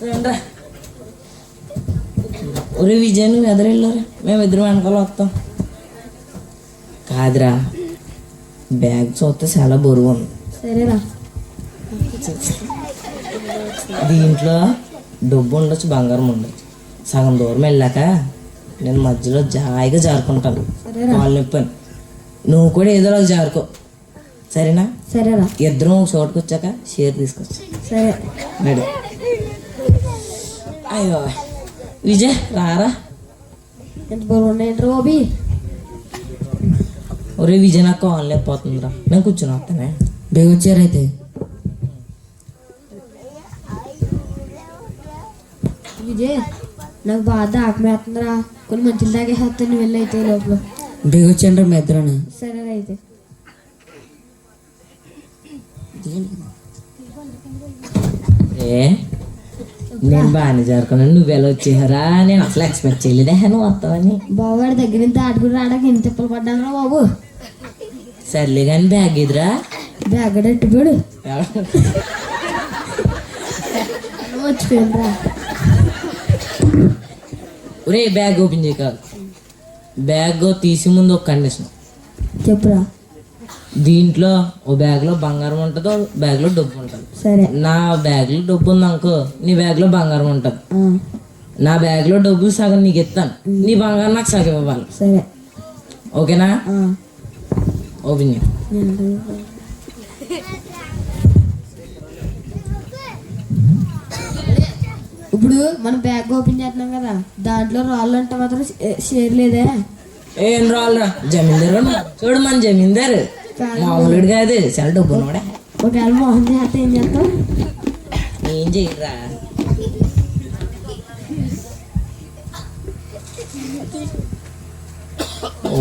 రండి. ఒరే విజయ్ నువ్వు ఎదురు వెళ్ళారా మేము ఇద్దరు వెనకాల వస్తాం. కాదురా బ్యాగ్ చూస్తే చాలా బరువు ఉంది. సరేరా. దీంట్లో డబ్బు ఉండొచ్చు, బంగారం ఉండొచ్చు. సగం దూరం వెళ్ళాక నేను మధ్యలో జాయిగా జారుకుంటాను. కాళ్ళు నొప్పని నువ్వు కూడా ఏదోలా జారుకో, సరేనా? సరేరా. ఇద్దరం ఒక చోటుకు వచ్చాక షేర్ తీసుకొచ్చు. సరే మేడం. అయ్యో విజయ్ రారా. ఎంత బరువు ఉన్నాయంటారు బాబీ? ఒరే విజయ్ నాకు కాల్ లేకపోతుందిరా, నేను కూర్చొని వస్తానే. బేగ వచ్చారైతే. విజయ్ నాకు బాగా ఆకమేస్తుందిరా, కొన్ని మంచులు తాగేస్తాను, నువ్వు వెళ్ళి అయితే లోపల. బేగ వచ్చాను మీ ఇద్దరు. సరేరా అయితే. ఏ నేను బాగానే జరుకున్నాను, నువ్వు ఎలా వచ్చేసారా? నేను అసలు ఎక్స్పెక్ట్ చేయలేదే నువ్వు వస్తావని. బావగాడి దగ్గర నుంచి ఆడుకుని రావడానికి ఎంత తిప్పలు పడ్డాను బాబు. సర్లే కానీ బ్యాగ్ ఎదురా. బ్యాగ్ ఎట్టుపోయాడు, వచ్చిపోయిందిరా. ఒరే బ్యాగ్ ఓపెన్ చేయకాదు, బ్యాగ్ తీసి ముందు ఒక కండిషన్ చెప్పురా. దీంట్లో ఓ బ్యాగ్లో బంగారం ఉంటుంది, ఓ బ్యాగ్లో డబ్బు ఉంటుంది. సరే. నా బ్యాగ్లో డబ్బు ఉంది అనుకో, నీ బ్యాగ్లో బంగారం ఉంటుంది. నా బ్యాగ్లో డబ్బు సగం నీకు ఇస్తాను, నీ బంగారం నాకు సగం ఇవ్వాలి. సరే ఓకేనా? ఓపెన్ చేయి. ఇప్పుడు మనం బ్యాగ్ ఓపెన్ చేస్తున్నాం కదా, దాంట్లో రాళ్ళు అంటే మాత్రం షేర్ లేదే. ఏం రాళ్ళరా, జమీందారు చూడు, మన జమీందారు మామూలుడు కాదు, చాలా డబ్బు ఉన్నాడే. ఒకవేళ మోహన్ చేస్తే ఏం చేస్తాం? ఏం చేయరా.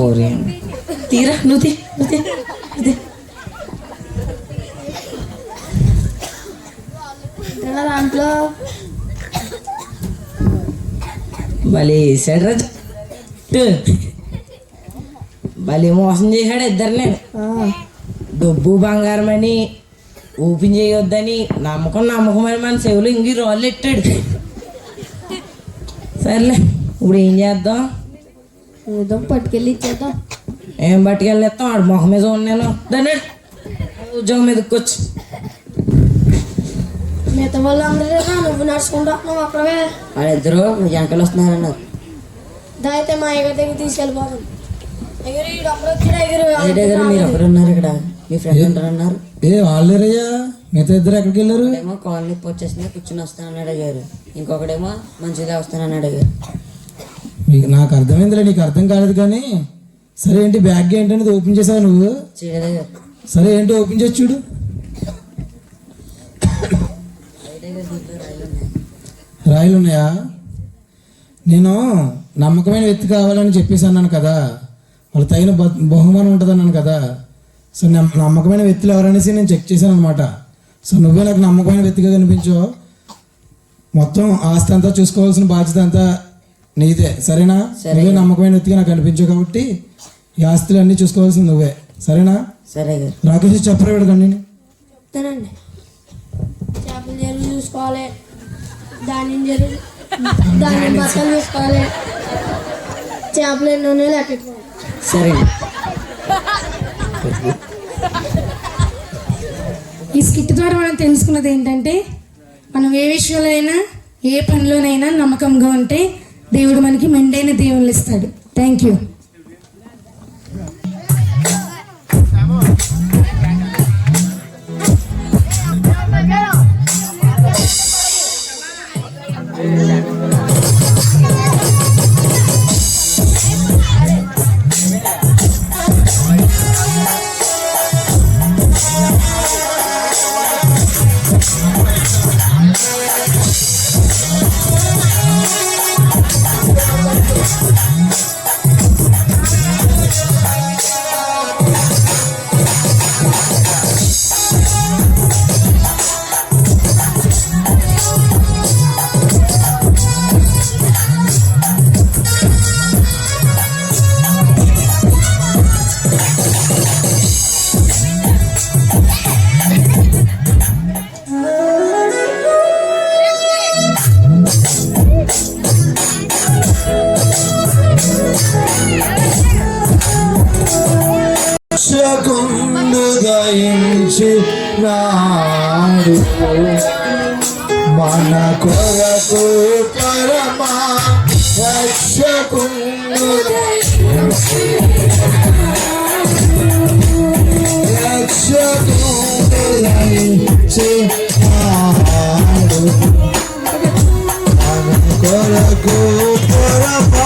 ఓరే తీరా, నువ్వు తీ. దాంట్లో భలే వేసాడు రా, భలే మోసం చేశాడు ఇద్దరిని. డబ్బు బంగారం అని ఓపెన్ చేయొద్దని నమ్మకం అని మన చెవులు ఇంగి రాళ్ళు ఎట్టాడు. సర్లే ఇప్పుడు ఏం చేద్దాం? ఏదో పట్టుకెళ్ళి ఇచ్చేద్దాం. ఏం పట్టుకెళ్ళేస్తాం? ఆడు మొహం మీద ఉన్నాను, దాన్ని ఉద్యోగం మీదకొచ్చు. మిగతా వాళ్ళు అందరూ నువ్వు నడుచుకుంటున్నావు అక్కడే. వాళ్ళిద్దరు వెనకాల వస్తున్నారన్నారు. దాయితే మా అయ్యగారి దగ్గర తీసుకెళ్ళిపోతాం. మీరు ఒకరు ఉన్నారు ఇక్కడ, మీ ఫ్రెండ్ ఉంటారన్నారు. ఏ వాళ్ళేరయ్యా, మిగతా ఇద్దరు ఎక్కడికి వెళ్ళారు? ఏమో కాలనీ వచ్చేసింది, కూర్చుని వస్తానని అడిగారు. ఇంకొకడేమో మంచిగా వస్తానని అడిగారు. మీకు నాకు అర్థమైందిలే, నీకు అర్థం కాలేదు కానీ. సరే ఏంటి బ్యాగ్ ఏంటనేది ఓపెన్ చేసావు నువ్వు? చేయలేదు. సరే ఏంటి ఓపెన్ చేసి చూడు. రాయిలు ఉన్నాయా? నేను నమ్మకమైన వ్యక్తి కావాలని చెప్పేసి అన్నాను కదా, వాళ్ళు తగిన బహుమానం ఉంటుంది అన్నాను కదా. సో నమ్మకమైన వ్యక్తులు ఎవరనేసి నేను చెక్ చేశాను అనమాట. సో నువ్వే నాకు నమ్మకమైన వ్యక్తిగా కనిపించో, మొత్తం ఆస్తి అంతా చూసుకోవాల్సిన బాధ్యత అంతా నీదే, సరేనా? నువ్వే నమ్మకమైన వ్యక్తిగా నాకు కనిపించావు కాబట్టి ఈ ఆస్తులు అన్నీ చూసుకోవాల్సింది నువ్వే, సరేనా? సరే. రాకేష్ చెప్పరా వీడకండి. చెప్తానండి. చేపల చెరువు చూసుకోవాలి, ధాన్యం చెరువు, ధాన్యం బట్టలు చూసుకోవాలి, చేపలు ఎన్ని ఉన్నాయో లెక్కెట్టుకోవాలి. సరే. ఈ స్కిట్ ద్వారా మనం తెలుసుకున్నది ఏంటంటే, మనం ఏ విషయంలో అయినా ఏ పనిలోనైనా నమ్మకంగా ఉంటే దేవుడు మనకి మెండైన దేవుళ్ళు ఇస్తాడు. Thank you. నాడు మన కొరకు పరమా రక్షకుడు రక్షకుడు మన కొరకు పరమా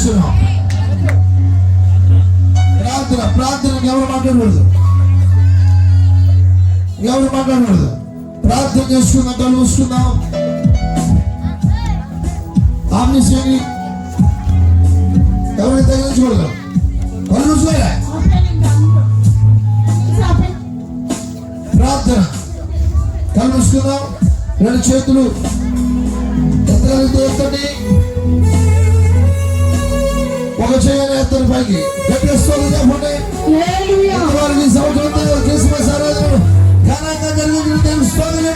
చేస్తున్నాం. ప్రార్థన ఎవరు మాట్లాడకూడదు, ప్రార్థన చేసుకుందాం. కళ్ళు మూసుకుందాం. ఆమె చేయండి. ఎవరిని తగిలించకూడదు. కళ్ళు మూసుకోలే. ప్రార్థన. కళ్ళు మూసుకుందాం. రెండు చేతులు ఎత్తండి. ఒక చేయని ఎత్తని పైకి గట్టిస్తుంది. చెప్పండి. వారికి సంవత్సరం క్రిస్మస్ ఆరాధన ఘనంగా జరిగింది తెలుస్తుంది.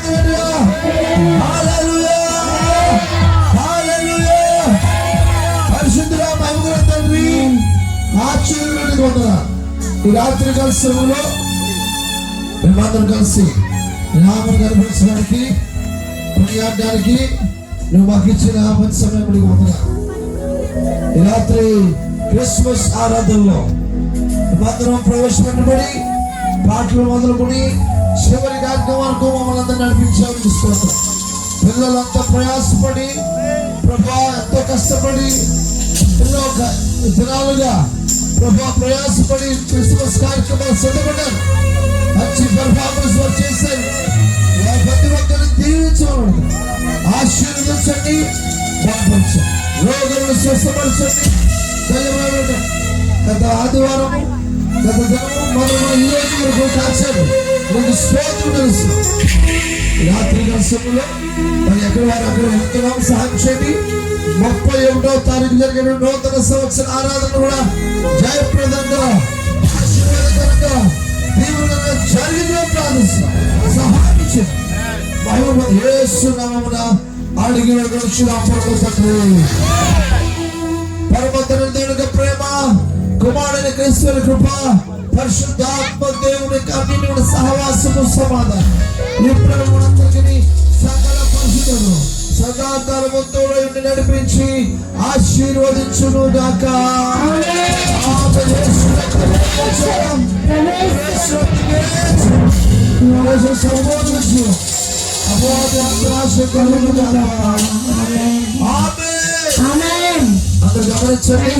పరిశుద్ధుల మహిమగల తండ్రి, ఆశ్చర్యుడిని కొందరా ఈ రాత్రి సమయంలో మేమందరం కలిసి నామం కనిపించడానికి కొనియాడడానికి నువ్వు మాకు ఇచ్చిన మంచి సమయం కొందరా. ఈ రాత్రి క్రిస్మస్ ఆరాధనలో మేమందరం ప్రవేశపెట్టబడి పాటలు మొదలుకొని చివరి కార్యక్రమం వరకు మమ్మల్ని అందరూ నడిపించాలని స్తోత్రం. పిల్లలంతా ప్రయాసపడి ప్రభా ఎంతో కష్టపడి ఎన్నో దినాలుగా ప్రభా ప్రయాసపడి క్రిస్మస్ కార్యక్రమాలు సిద్ధపడ్డారు. మంచి పెర్ఫార్మెన్స్ వారు చేశారు. ప్రతి ఒక్కరిని దీవించమని ఆశీర్వదించండి, బలపరచండి, రోగులను స్వస్థపరచండి. గత ఆదివారం గత దినం మొదలు ఈ రోజు వరకు కాచారు. మీకు స్తోత్రం తెలుసు. రాత్రి సమయంలో మరి ఎక్కడ వారు అక్కడ వెళ్తున్నాం. సహాయం చేయండి. 31వ తారీఖు జరిగిన నూతన సంవత్సర ఆరాధన కూడా జయప్రదంగా ఆశీర్వాదకరంగా తీవ్రంగా జరిగిన ప్రార్థిస్తాం. సహాయం చేయండి. మహిమ యేసు నామమున అడిగి వేడుకొనుచున్నాం తండ్రి. పరమతండ్రి దేవుని ప్రేమ, కుమారుడైన క్రీస్తు కృప, పరిశుద్ధాత్మ దేవుని అన్నిటి సహవాసము సమాధానం ఇప్పుడు మనందరికీ సకల పరిశుద్ధులు సదాకాలముతో నడిపించి ఆశీర్వదించును గాక. సంబోధించు అందరు గమనించండి.